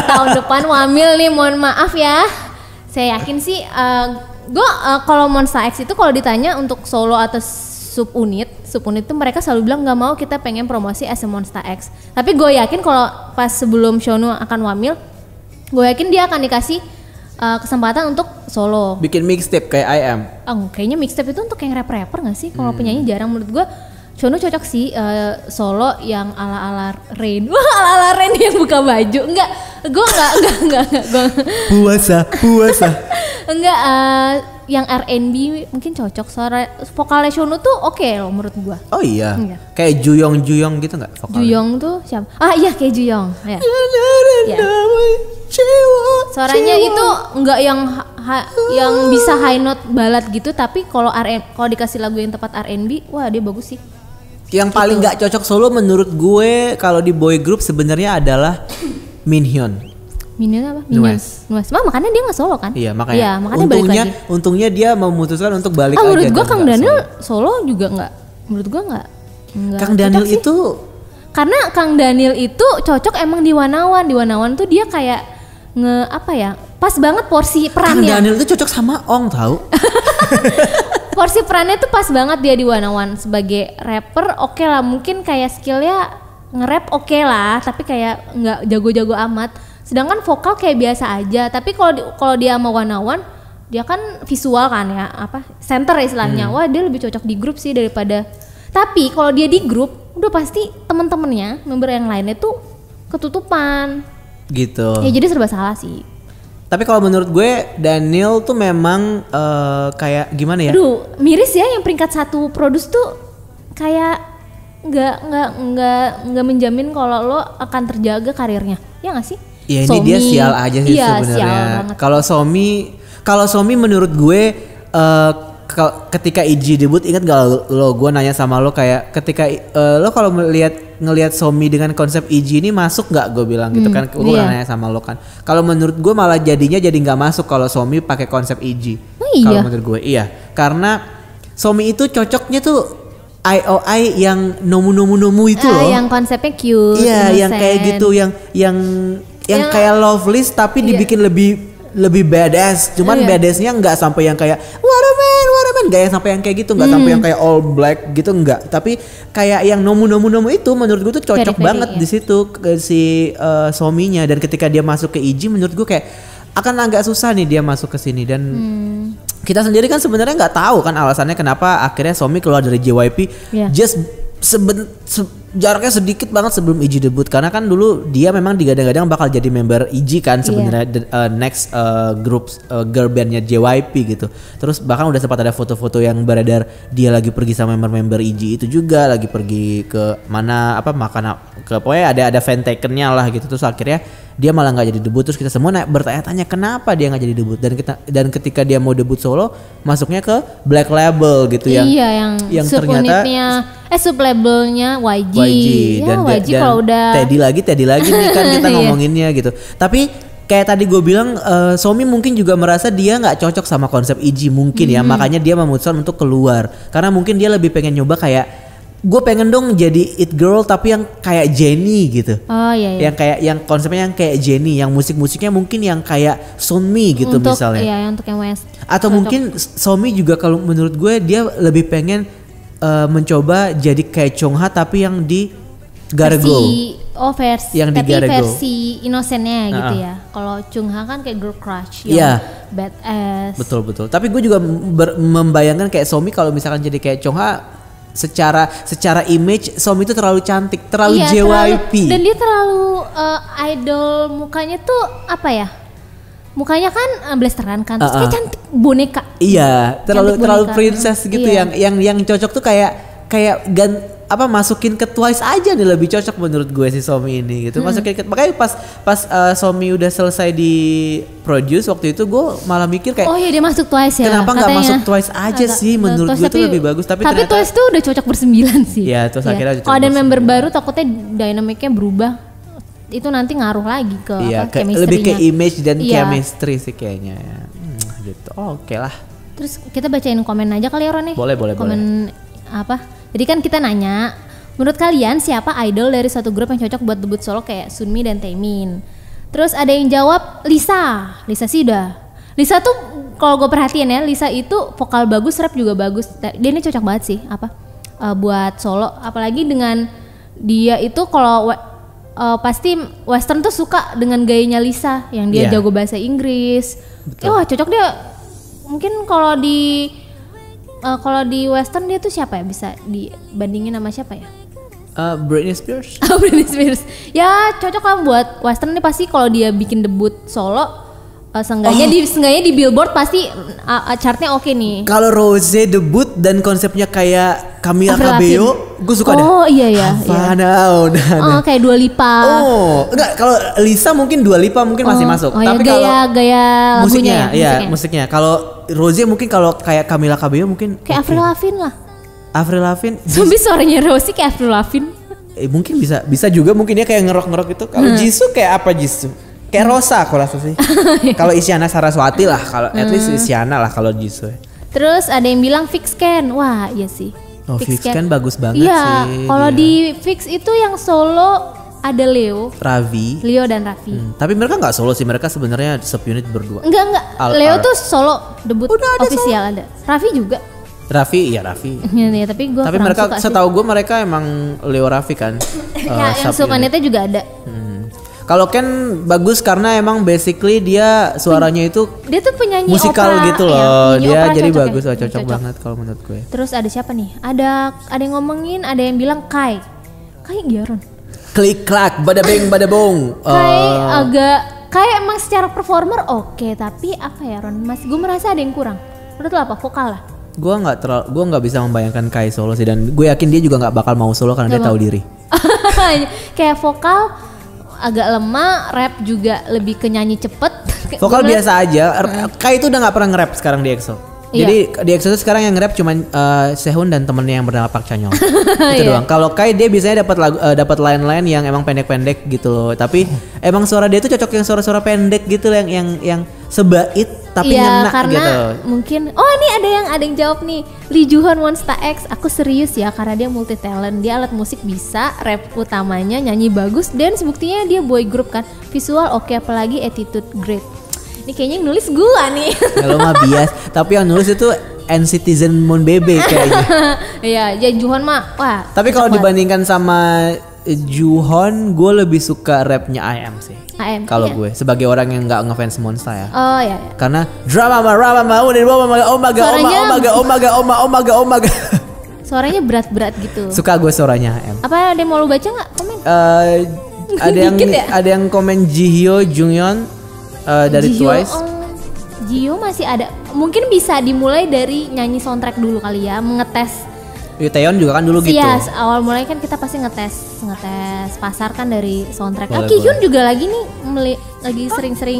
Tahun depan wamil nih, mohon maaf ya. Saya yakin sih, gue kalau Monsta X itu kalau ditanya untuk solo atau subunit tuh mereka selalu bilang nggak mau, kita pengen promosi as a Monsta X. Tapi gue yakin kalau pas sebelum Sonu akan wamil, gue yakin dia akan dikasih kesempatan untuk solo. Bikin mixtape kayak IM. Kayaknya mixtape itu untuk yang rapper nggak sih? Kalau penyanyi jarang menurut gue. Chono cocok sih solo yang ala-ala Rain. Wah, ala-ala Rain yang buka baju. Enggak. Puasa. Enggak, yang R&B mungkin cocok. Suara vokalnya Chono tuh oke loh menurut gua. Oh iya. Kayak Juyong gitu enggak vokalnya? Juyong tuh siapa? Ah iya kayak Juyong. Ya. Suaranya itu enggak yang bisa high note ballad gitu, tapi kalau dikasih lagu yang tepat R&B, wah dia bagus sih. Yang paling nggak cocok solo menurut gue kalau di boy group sebenarnya adalah Minhyun. Minhyun apa? Nues. Makanya dia nggak solo kan? Iya makanya. Iya, makanya balik lagi. Untungnya dia memutuskan untuk balik aja. Menurut gue Kang Daniel solo juga nggak. Menurut gue nggak. Kang Daniel itu. Karena Kang Daniel itu cocok emang di Wanawan. Di Wanawan tuh dia kayak pas banget porsi perannya. Kang Daniel itu cocok sama Ong tahu. Porsi perannya tuh pas banget dia di Wanawan sebagai rapper. Oke lah, mungkin kayak skillnya nge-rap oke lah, tapi kayak nggak jago-jago amat. Sedangkan vokal kayak biasa aja. Tapi kalau dia sama Wanawan, dia kan visual kan ya, center istilahnya. Wah dia lebih cocok di grup sih daripada. Tapi kalau dia di grup, udah pasti temen-temennya member yang lainnya tuh ketutupan. Gitu. Ya jadi serba salah sih. Tapi kalau menurut gue Daniel tuh memang kayak gimana ya? Aduh, miris ya yang peringkat 1 produce tuh kayak nggak menjamin kalau lo akan terjaga karirnya. Ya nggak sih? Ya ini dia sial aja sih sebenarnya. Kalau Somi menurut gue ketika IG debut, ingat gak lo gue nanya sama lo kayak ketika lo kalau ngelihat Somi dengan konsep IG ini masuk nggak, gue bilang gitu kan, gue nanya sama lo kan. Kalau menurut gue malah jadinya jadi nggak masuk kalau Somi pakai konsep IG. Kalau menurut gue iya, karena Somi itu cocoknya tuh IOI yang nomu itu loh. Yang konsepnya cute. Iya, yang kayak gitu, yang kayak Loveless tapi dibikin lebih badass. Cuman badassnya nggak sampai yang kayak what a man, nggak yang sampai yang kayak gitu, nggak sampai yang kayak all black gitu, nggak. Tapi kayak yang nomu itu menurut gue tuh cocok banget di situ si Sominya. Dan ketika dia masuk ke IG, menurut gue kayak akan agak susah nih dia masuk ke sini. Dan kita sendiri kan sebenarnya nggak tahu kan alasannya kenapa akhirnya Somi keluar dari JYP just jaraknya sedikit banget sebelum IG debut, karena kan dulu dia memang digadang-gadang bakal jadi member IG kan sebenarnya next group girl bandnya JYP gitu. Terus bahkan udah sempat ada foto-foto yang beredar dia lagi pergi sama member IG itu juga, lagi pergi ke mana pokoknya ada fan taken-nya lah gitu. Terus akhirnya dia malah nggak jadi debut. Terus kita semua bertanya-tanya kenapa dia nggak jadi debut, dan ketika dia mau debut solo masuknya ke Black Label gitu yang ternyata sub labelnya YG. Dan YG kalau udah Teddy lagi nih kan kita ngomonginnya gitu. Tapi kayak tadi gue bilang Somi mungkin juga merasa dia nggak cocok sama konsep IG mungkin ya, makanya dia memutuskan untuk keluar karena mungkin dia lebih pengen nyoba kayak gue pengen dong jadi it girl tapi yang kayak Jennie gitu. Oh iya, iya. Yang kayak yang konsepnya yang kayak Jennie, yang musik-musiknya mungkin yang kayak Sunmi gitu untuk, misalnya. Iya, untuk yang West. Atau cocok. mungkin Somi juga kalau menurut gue dia lebih pengen mencoba jadi kayak Chungha tapi yang di Gargo. Versi yang tapi Gargo. versi inosennya gitu ya. Kalau Chungha kan kayak girl crush Iya. badass. Betul. Tapi gue juga membayangkan kayak Somi kalau misalkan jadi kayak Chungha, secara image Somi itu terlalu cantik, terlalu JYP. Dan dia terlalu idol, mukanya tuh apa ya? Mukanya kan blasteran kan, terus kayak cantik boneka. Iya, terlalu boneka. princess gitu. Iya. Yang cocok tuh kayak masukin ke Twice aja nih, lebih cocok menurut gue si Somi ini gitu. Masukin makanya pas Somi udah selesai di produce waktu itu gue malah mikir kayak, oh iya dia masuk Twice ya. kenapa nggak masuk Twice aja sih, menurut gue tuh lebih bagus. Tapi ternyata Twice tuh udah cocok bersembilan sih. Iya, terus akhirnya kalau ada member baru takutnya dynamicnya berubah, itu nanti ngaruh lagi ke chemistry-nya. Lebih ke image dan chemistry sih kayaknya ya. Gitu. Oke lah. Terus kita bacain komen aja kali ya Ron nih. Boleh. Komen apa? Jadi kan kita nanya, menurut kalian siapa idol dari suatu grup yang cocok buat debut solo kayak Sunmi dan Taemin? Terus ada yang jawab Lisa sih udah. Lisa tuh kalau gue perhatiin ya, Lisa itu vokal bagus, rap juga bagus. Dia ini cocok banget sih buat solo. Apalagi dengan dia itu kalau pasti Western tuh suka dengan gayanya Lisa yang dia jago bahasa Inggris. Wah cocok dia. Mungkin kalau di Western dia tuh siapa ya, bisa dibandingin sama siapa ya? Britney Spears. Britney Spears. Ya cocok lah buat Western nih, pasti kalau dia bikin debut solo seenggaknya di Billboard pasti chartnya oke nih. Kalau Rose debut dan konsepnya kayak Camila Cabello, gue suka deh. Oh iya. Kayak Dua Lipa. Oh, enggak, kalau Lisa mungkin Dua Lipa mungkin masih masuk. Tapi kalau gaya musiknya. Kalau Rose mungkin kalau kayak Camila Cabello mungkin kayak Avril Lavigne lah. Avril Lavigne. Zombie suaranya Rose kayak Avril Lavigne. Mungkin bisa juga mungkin dia kayak ngerok gitu. Kalau Jisoo kayak apa Jisoo? Kayak Rosa aku rasa sih. Kalau Isyana Saraswati lah, kalau at least Isyana lah kalau Jisoo. Terus ada yang bilang Fix Can. Wah, iya sih. Oh, Fix Can bagus banget sih. Iya, kalau di Fix itu yang solo ada Leo dan Raffi. Tapi mereka nggak solo sih, mereka sebenarnya subunit berdua. Enggak. Leo tuh solo debut official ada. Raffi juga. Raffi. Ya, tapi mereka setahu gue mereka emang Leo Raffi kan. Yang sukanetnya juga ada. Kalau Ken bagus karena emang basically dia suaranya itu dia tuh penyanyi musikal opera, gitu loh. Dia jadi bagus, cocok banget kalau menurut gue. Terus ada siapa nih? Ada yang ngomongin, ada yang bilang Kai Giaron. Klik klak, bada beng bada bong. Kayak emang secara performer oke, tapi apa ya Ron? Gue merasa ada yang kurang. Menurut lo apa? Vokal lah. Gue nggak bisa membayangkan Kai solo sih, dan gue yakin dia juga nggak bakal mau solo karena dia tahu diri. Kayak vokal agak lemah, rap juga lebih ke nyanyi cepet. Vokal biasa aja. Kai itu udah nggak pernah nge-rap sekarang di EXO. Jadi di EXO itu sekarang yang nge-rap cuma Sehun dan temennya yang bernama Park Chanyeol. Itu doang. Kalau Kai dia biasanya dapat line-line yang emang pendek-pendek gitu loh. Tapi emang suara dia tuh cocok yang suara-suara pendek gitu loh, yang sebait tapi ngena karena gitu. Mungkin ini ada yang jawab nih. Lee Juhon Monsta X. Aku serius ya karena dia multi talent. Dia alat musik bisa, rap utamanya, nyanyi bagus, dan sebuktinya dia boy group kan. Visual oke, apalagi attitude great. Ini kayaknya yang nulis gua nih. Kalau mah bias, tapi yang nulis itu Citizen Moon Bebe kayaknya. Iya, Juhon mah wah. Tapi kalau dibandingkan sama Juhon, gue lebih suka rapnya IM sih. Kalau gue sebagai orang yang nggak ngefans Monsta ya. Oh iya. Karena drama omaga. Suaranya berat-berat gitu. Suka gue suaranya IM. Apa ada yang mau lu baca nggak komen? Ada yang komen Jihyo Jungyeon dari Twice. Jihyo masih ada. Mungkin bisa dimulai dari nyanyi soundtrack dulu kali ya, mengetes. Taeyeon juga kan dulu gitu. Iya, awal mulai kan kita pasti ngetes pasar kan dari soundtrack. Kihyun juga lagi nih lagi sering-sering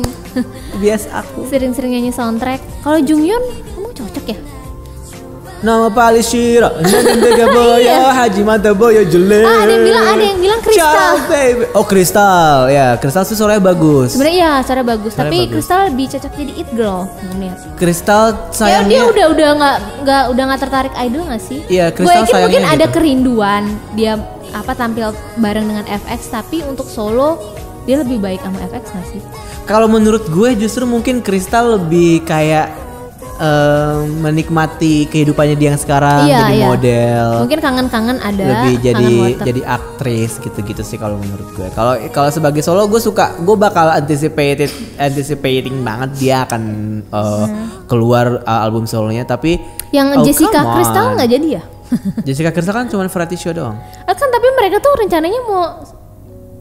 bias aku. Sering-sering nyanyi soundtrack. Kalau Jungyeon emang cocok ya? nama Palishira, Nendega Boyo, Haji Mata Boyo jelek. Ada yang bilang Kristal. Oh Kristal, ya Kristal tuh suaranya bagus. Sebenarnya ya suara bagus, Suaranya tapi bagus. Kristal lebih cocok jadi it girl. Kristal Ya sayangnya. dia udah nggak tertarik idol nggak sih? Iya, Gue Kristal yakin mungkin sayangnya ada gitu. kerinduan dia tampil bareng dengan FX, tapi untuk solo dia lebih baik sama FX nggak sih? Kalau menurut gue justru mungkin Kristal lebih kayak menikmati kehidupannya dia yang sekarang jadi model. Mungkin kangen-kangen ada. Lebih kangen water. jadi aktris gitu-gitu sih kalau menurut gue. Kalau sebagai solo gue bakal anticipating banget dia akan keluar album solonya, tapi Yang Jessica come on. Kristal nggak jadi ya? Jessica Kristal kan cuma variety show doang. Kan tapi mereka tuh rencananya mau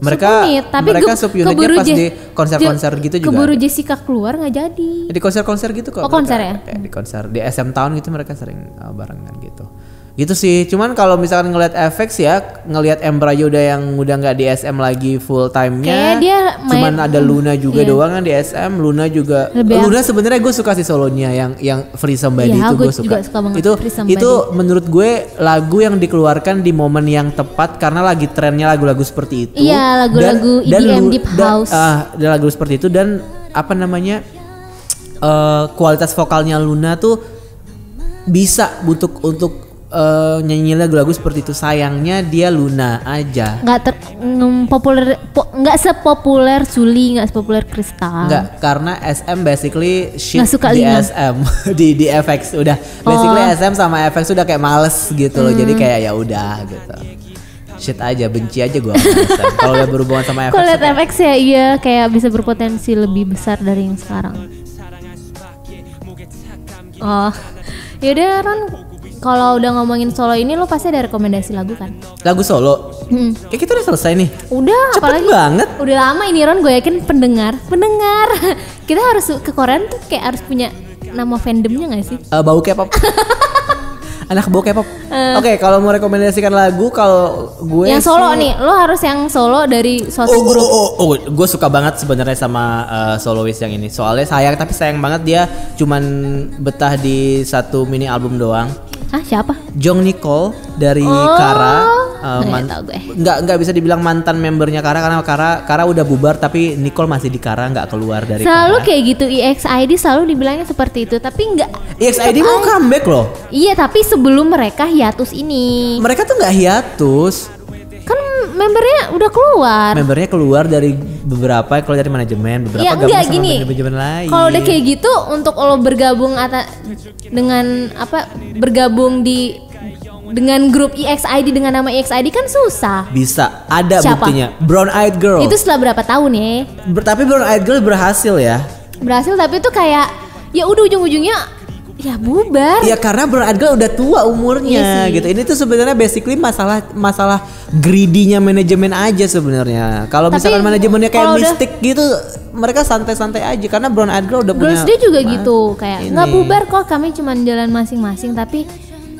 Mereka subunitnya pas di konser-konser gitu juga. Keburu ada. Jessica keluar nggak jadi. Di konser-konser gitu kok. Oh, konser ya? Kayak di konser di SM Town gitu mereka sering barengan gitu. Gitu sih. Cuman kalau misalkan ngelihat FX ya, ngelihat Embryo yang udah nggak di SM lagi full time-nya. Kayak dia Cuman ada Luna juga doang kan di SM. Luna juga. Luna sebenarnya gue suka sih solonya yang Free Somebody itu gue suka. Banget Itu menurut gue lagu yang dikeluarkan di momen yang tepat karena lagi trennya lagu-lagu seperti itu. Iya, lagu-lagu EDM Deep House. Dan lagu seperti itu dan apa namanya? Kualitas vokalnya Luna tuh bisa untuk nyanyi lagu-lagu seperti itu. Sayangnya dia Luna aja nggak sepopuler Suli, nggak sepopuler Kristal. Nggak, karena SM basically shit suka di Lina. SM di FX udah basically SM sama FX udah kayak males gitu loh. Jadi kayak ya udah gitu. Shit aja, benci aja gue sama SM. Kalau udah berhubungan sama FX. Kalau lihat FX ya iya kayak bisa berpotensi lebih besar dari yang sekarang. Oh, yaudah Ron. Kalau udah ngomongin solo ini lo pasti ada rekomendasi lagu kan? Lagu solo. Kayak kita udah selesai nih. Udah, Cepet apalagi banget. Udah lama ini Ron, gue yakin pendengar. Kita harus ke Korea tuh kayak harus punya nama fandomnya gak sih? Bau K-pop. Anak bau K-pop. Oke, kalau mau rekomendasikan lagu, kalau gue yang solo nih, lo harus yang solo dari suatu grup. Gue suka banget sebenarnya sama solois yang ini. Soalnya sayang banget dia cuman betah di satu mini album doang. Hah, siapa? Jong Nicole dari Kara. Nggak bisa dibilang mantan membernya Kara karena Kara udah bubar, tapi Nicole masih di Kara, nggak keluar dari selalu Kara. kayak gitu, EXID selalu dibilangnya seperti itu, tapi nggak. EXID mau comeback loh. Iya, tapi sebelum mereka hiatus ini. Mereka tuh nggak hiatus. Kan membernya udah keluar. Membernya keluar dari beberapa, keluar dari manajemen, beberapa Ya gabung enggak sama gini. manajemen lain. Kalau udah kayak gitu, untuk lo bergabung dengan grup EXID dengan nama EXID kan susah. Bisa, ada Siapa? buktinya. Brown Eyed Girl. Itu setelah berapa tahun ya? Tapi Brown Eyed Girl berhasil ya. Berhasil, tapi itu kayak ya udah ujung-ujungnya ya bubar. Iya, karena Brown Eyed Girl udah tua umurnya Iya gitu. Ini tuh sebenarnya basically masalah greedy-nya manajemen aja sebenarnya. Kalau misalkan manajemennya kayak Mystic gitu, mereka santai-santai aja karena Brown Eyed Girl udah punya. Girls Day juga gitu, kayak nggak bubar kok, kami cuma jalan masing-masing, tapi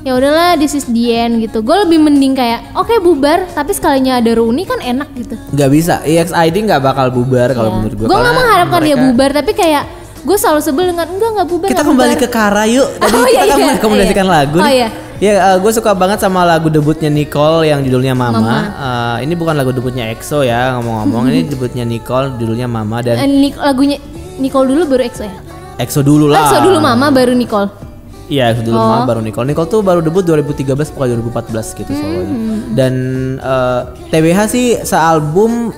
ya udahlah, this is the end gitu. Gue lebih mending kayak oke, bubar, tapi sekalinya ada reuni kan enak gitu. Nggak bisa, EXID nggak bakal bubar kalau menurut gue. Gue nggak mengharapkan dia bubar, tapi kayak gue selalu sebel dengan nggak bubar. Kita kembali ke Kara yuk. Tadi kita kan merekomendasikan lagu. Oh iya. Ya, gue suka banget sama lagu debutnya Nicole yang judulnya Mama. Ini bukan lagu debutnya EXO ya, ngomong-ngomong. Ini debutnya Nicole, judulnya Mama dan lagunya Nicole dulu baru EXO ya? EXO dulu lah. EXO dulu Mama baru Nicole. Iya, EXO dulu Mama baru Nicole. Nicole tuh baru debut 2013 pokoknya 2014 gitu solonya. Dan TBH sih sealbum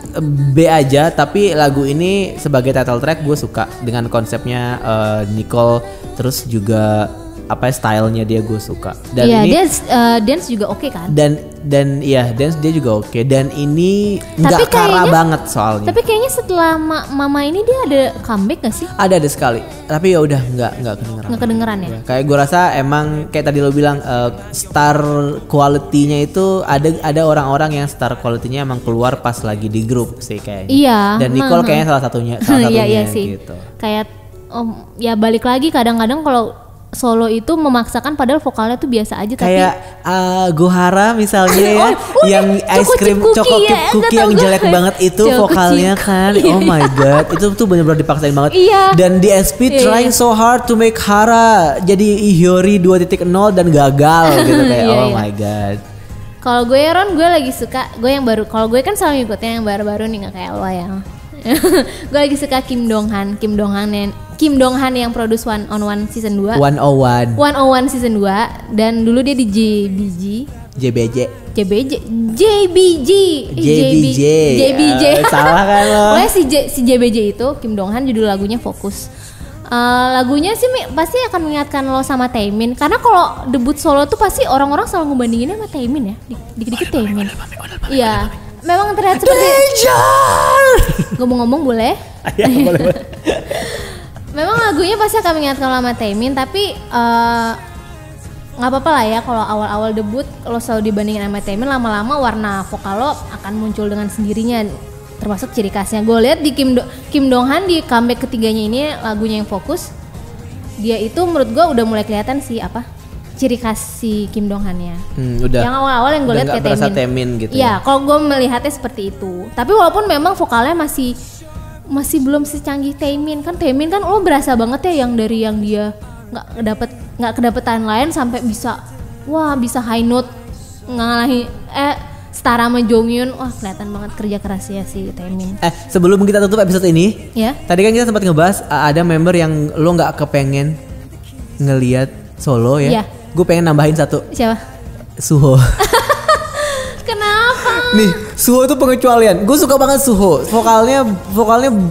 B aja, tapi lagu ini sebagai title track gue suka dengan konsepnya Nicole, terus juga apa stylenya dia gue suka. Dan iya, ini dance juga oke kan? Dan iya, dance dia juga oke. Dan ini nggak Kara banget soalnya. Tapi kayaknya setelah Mama ini dia ada comeback gak sih? Ada sekali. Tapi ya udah nggak kedengeran. Nggak kedengeran ya? Kayak gue rasa emang kayak tadi lo bilang star quality-nya itu ada orang-orang yang star quality-nya emang keluar pas lagi di grup sih kayaknya. Iya. Dan Nicole kayaknya salah satunya iya sih. gitu. Kayak ya balik lagi kadang-kadang kalau solo itu memaksakan padahal vokalnya tuh biasa aja kayak tapi Gohara misalnya ya yang ice cream Choco Chip Cookie yang jelek banget itu Choco vokalnya Chip. kan. Oh my god, itu tuh benar-benar dipaksain banget. Iya. Dan di SP trying so hard to make Hara jadi Ihyori 2.0 dan gagal gitu kayak Iya, oh iya. my god. Kalau gue Ron, gue lagi suka gue yang baru. Kalau gue kan selalu ngikutin yang baru-baru nih, nggak kayak lo ya. Gue lagi suka Kim Dong Han yang produce One on One season 2. 101 101 season 2 dan dulu dia di JBG. Salah kan lo? Pokoknya si JBJ itu Kim Dong Han judul lagunya Fokus. Lagunya sih pasti akan mengingatkan lo sama Taemin karena kalau debut solo tuh pasti orang-orang selalu ngebandinginnya sama Taemin ya. Dikit-dikit Taemin. Iya. Memang terlihat seperti ngomong-ngomong boleh? Ya, boleh. Memang lagunya pasti akan mengingatkan lo sama Taemin tapi nggak apa-apa lah ya kalau awal-awal debut lo selalu dibandingin sama Taemin, lama-lama warna vokal lo akan muncul dengan sendirinya termasuk ciri khasnya. Gue lihat di Kim Dong Han di comeback ketiganya ini lagunya yang Fokus, dia itu menurut gue udah mulai kelihatan sih ciri khas si Kim Dong Han ya. Udah. Yang awal-awal yang gue lihat kayak Taemin gitu. Iya, kalau gue melihatnya seperti itu. Tapi walaupun memang vokalnya masih belum secanggih Taemin kan lo berasa banget ya yang dari yang dia nggak kedapetan lain sampai bisa high note ngalahin setara sama Jonghyun. Wah, kelihatan banget kerja kerasnya si Taemin. Sebelum kita tutup episode ini, ya. Tadi kan kita sempat ngebahas ada member yang lo nggak kepengen ngelihat solo ya. Iya. Gue pengen nambahin satu. Siapa? Suho. Kenapa? Nih, Suho itu pengecualian. Gue suka banget Suho. Vokalnya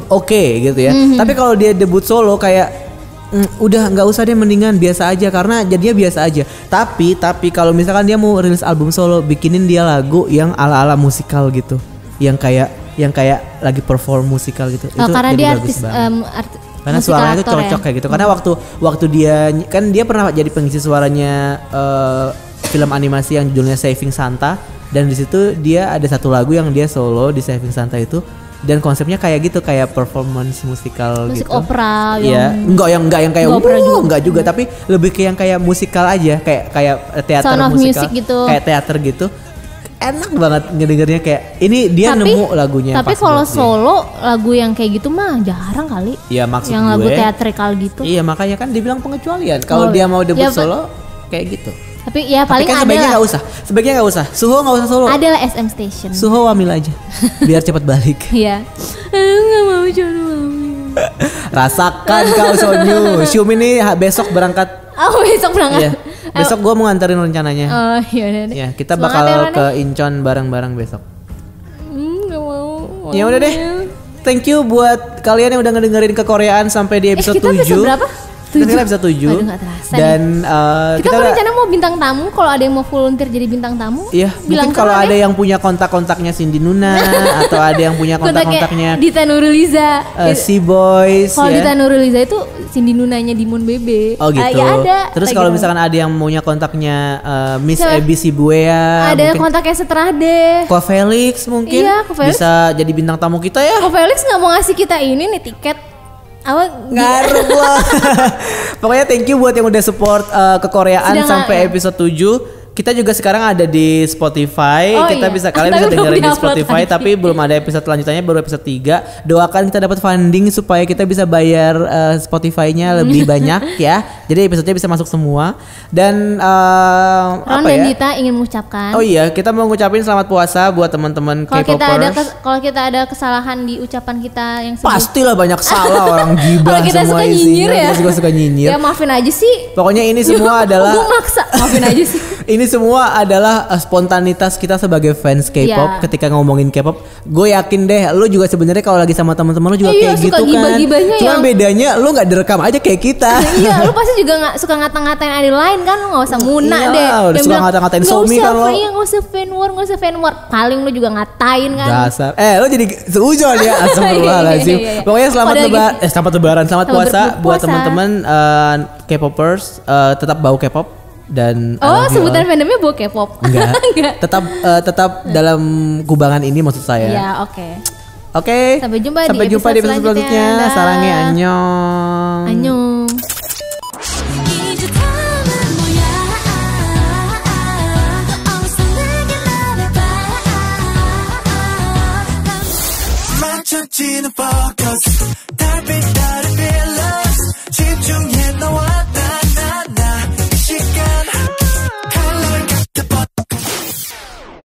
oke gitu ya. Tapi kalau dia debut solo kayak udah nggak usah deh, mendingan biasa aja karena jadinya biasa aja. Tapi kalau misalkan dia mau rilis album solo, bikinin dia lagu yang ala-ala musikal gitu. Yang kayak lagi perform musikal gitu. Itu karena jadi dia bagus artis banget. Karena suaranya itu cocok kayak gitu. Karena waktu dia pernah jadi pengisi suaranya film animasi yang judulnya Saving Santa, dan di situ dia ada satu lagu yang dia solo di Saving Santa itu, dan konsepnya kayak gitu, kayak performance musikal musik gitu. opera Iya, enggak yang kayak opera juga. Enggak juga, tapi lebih ke yang kayak musikal aja, kayak teater Sound of musikal music gitu. Kayak teater gitu. Enak banget ngedengernya, kayak ini dia nemu lagunya. Tapi kalau solo lagu yang kayak gitu mah jarang kali. Iya, maksud yang gue lagu teatrikal gitu. Iya, makanya kan dibilang pengecualian. Kalau dia mau debut solo kayak gitu. Tapi ya paling kan sebaiknya nggak usah. Suho nggak usah solo. Adalah SM Station. Suho wamil aja, biar cepat balik. Iya. Nggak mau jodoh. Rasakan kau Sonyu. Syum ini besok berangkat. Oh, besok berangkat. Iya. Besok gue mau nganterin rencananya. Oh iya deh. Ya, kita bakal ke Incheon bareng-bareng besok. Nggak mau. Ya udah deh. Thank you buat kalian yang udah ngedengerin kekoreaan sampai di episode 7. Kita episode berapa? Kita episode 7. Aduh, gak terasa dan kita rencana mau bintang tamu. Kalau ada yang mau volunteer jadi bintang tamu, iya, mungkin kalau ada yang punya kontak-kontaknya Cindy Nuna atau ada yang punya kontak-kontaknya Dita Nurliza, Si Boys. Kalau Dita Nurliza itu Cindy Nunanya Dimon Bebe. Oh gitu. Ya ada. Terus kalau misalkan ada yang punya kontaknya Miss Abby Sibuea, ada kontaknya Setrade. Ko Felix mungkin. Iya, Ko Felix bisa jadi bintang tamu kita ya. Ko Felix nggak mau ngasih kita ini nih tiket. Ngarep lah. Pokoknya thank you buat yang udah support kekoreaan sampai episode 7. Kita juga sekarang ada di Spotify. Kalian bisa dengerin di Spotify tapi belum ada episode lanjutannya, baru episode 3. Doakan kita dapat funding supaya kita bisa bayar Spotify-nya lebih banyak ya. Jadi episodenya bisa masuk semua. Dan Ron dan Dita ingin mengucapkan. Oh iya, kita mau ngucapin selamat puasa buat teman-teman K-popers. Kalau kita ada kesalahan di ucapan kita yang pastilah banyak salah, orang gibah semua suka isinya. Ya. Kita juga suka nyinyir. Ya maafin aja sih. Pokoknya ini semua adalah maksa. Maafin aja sih. Ini semua adalah spontanitas kita sebagai fans K-pop ketika ngomongin K-pop. Gue yakin deh, lu juga sebenarnya kalau lagi sama teman-teman lu juga kayak gitu kan. Cuman bedanya lu nggak direkam aja kayak kita. Iya, lu pasti juga suka ngata-ngatain idol lain kan, lu nggak usah muna deh. Udah suka ngata-ngatain Somi kan lo. Iya, nggak usah fan war. Paling lu juga ngatain kan. Dasar. Lu jadi seujon ya. Astagfirullahaladzim. Pokoknya selamat lebaran, selamat puasa buat teman-teman K-popers. Tetap bau K-pop. Dan sebutan fandomnya buat K-pop. Enggak. tetap dalam kubangan ini maksud saya. Ya, oke. Sampai jumpa di episode selanjutnya. Sarangnya annyeong.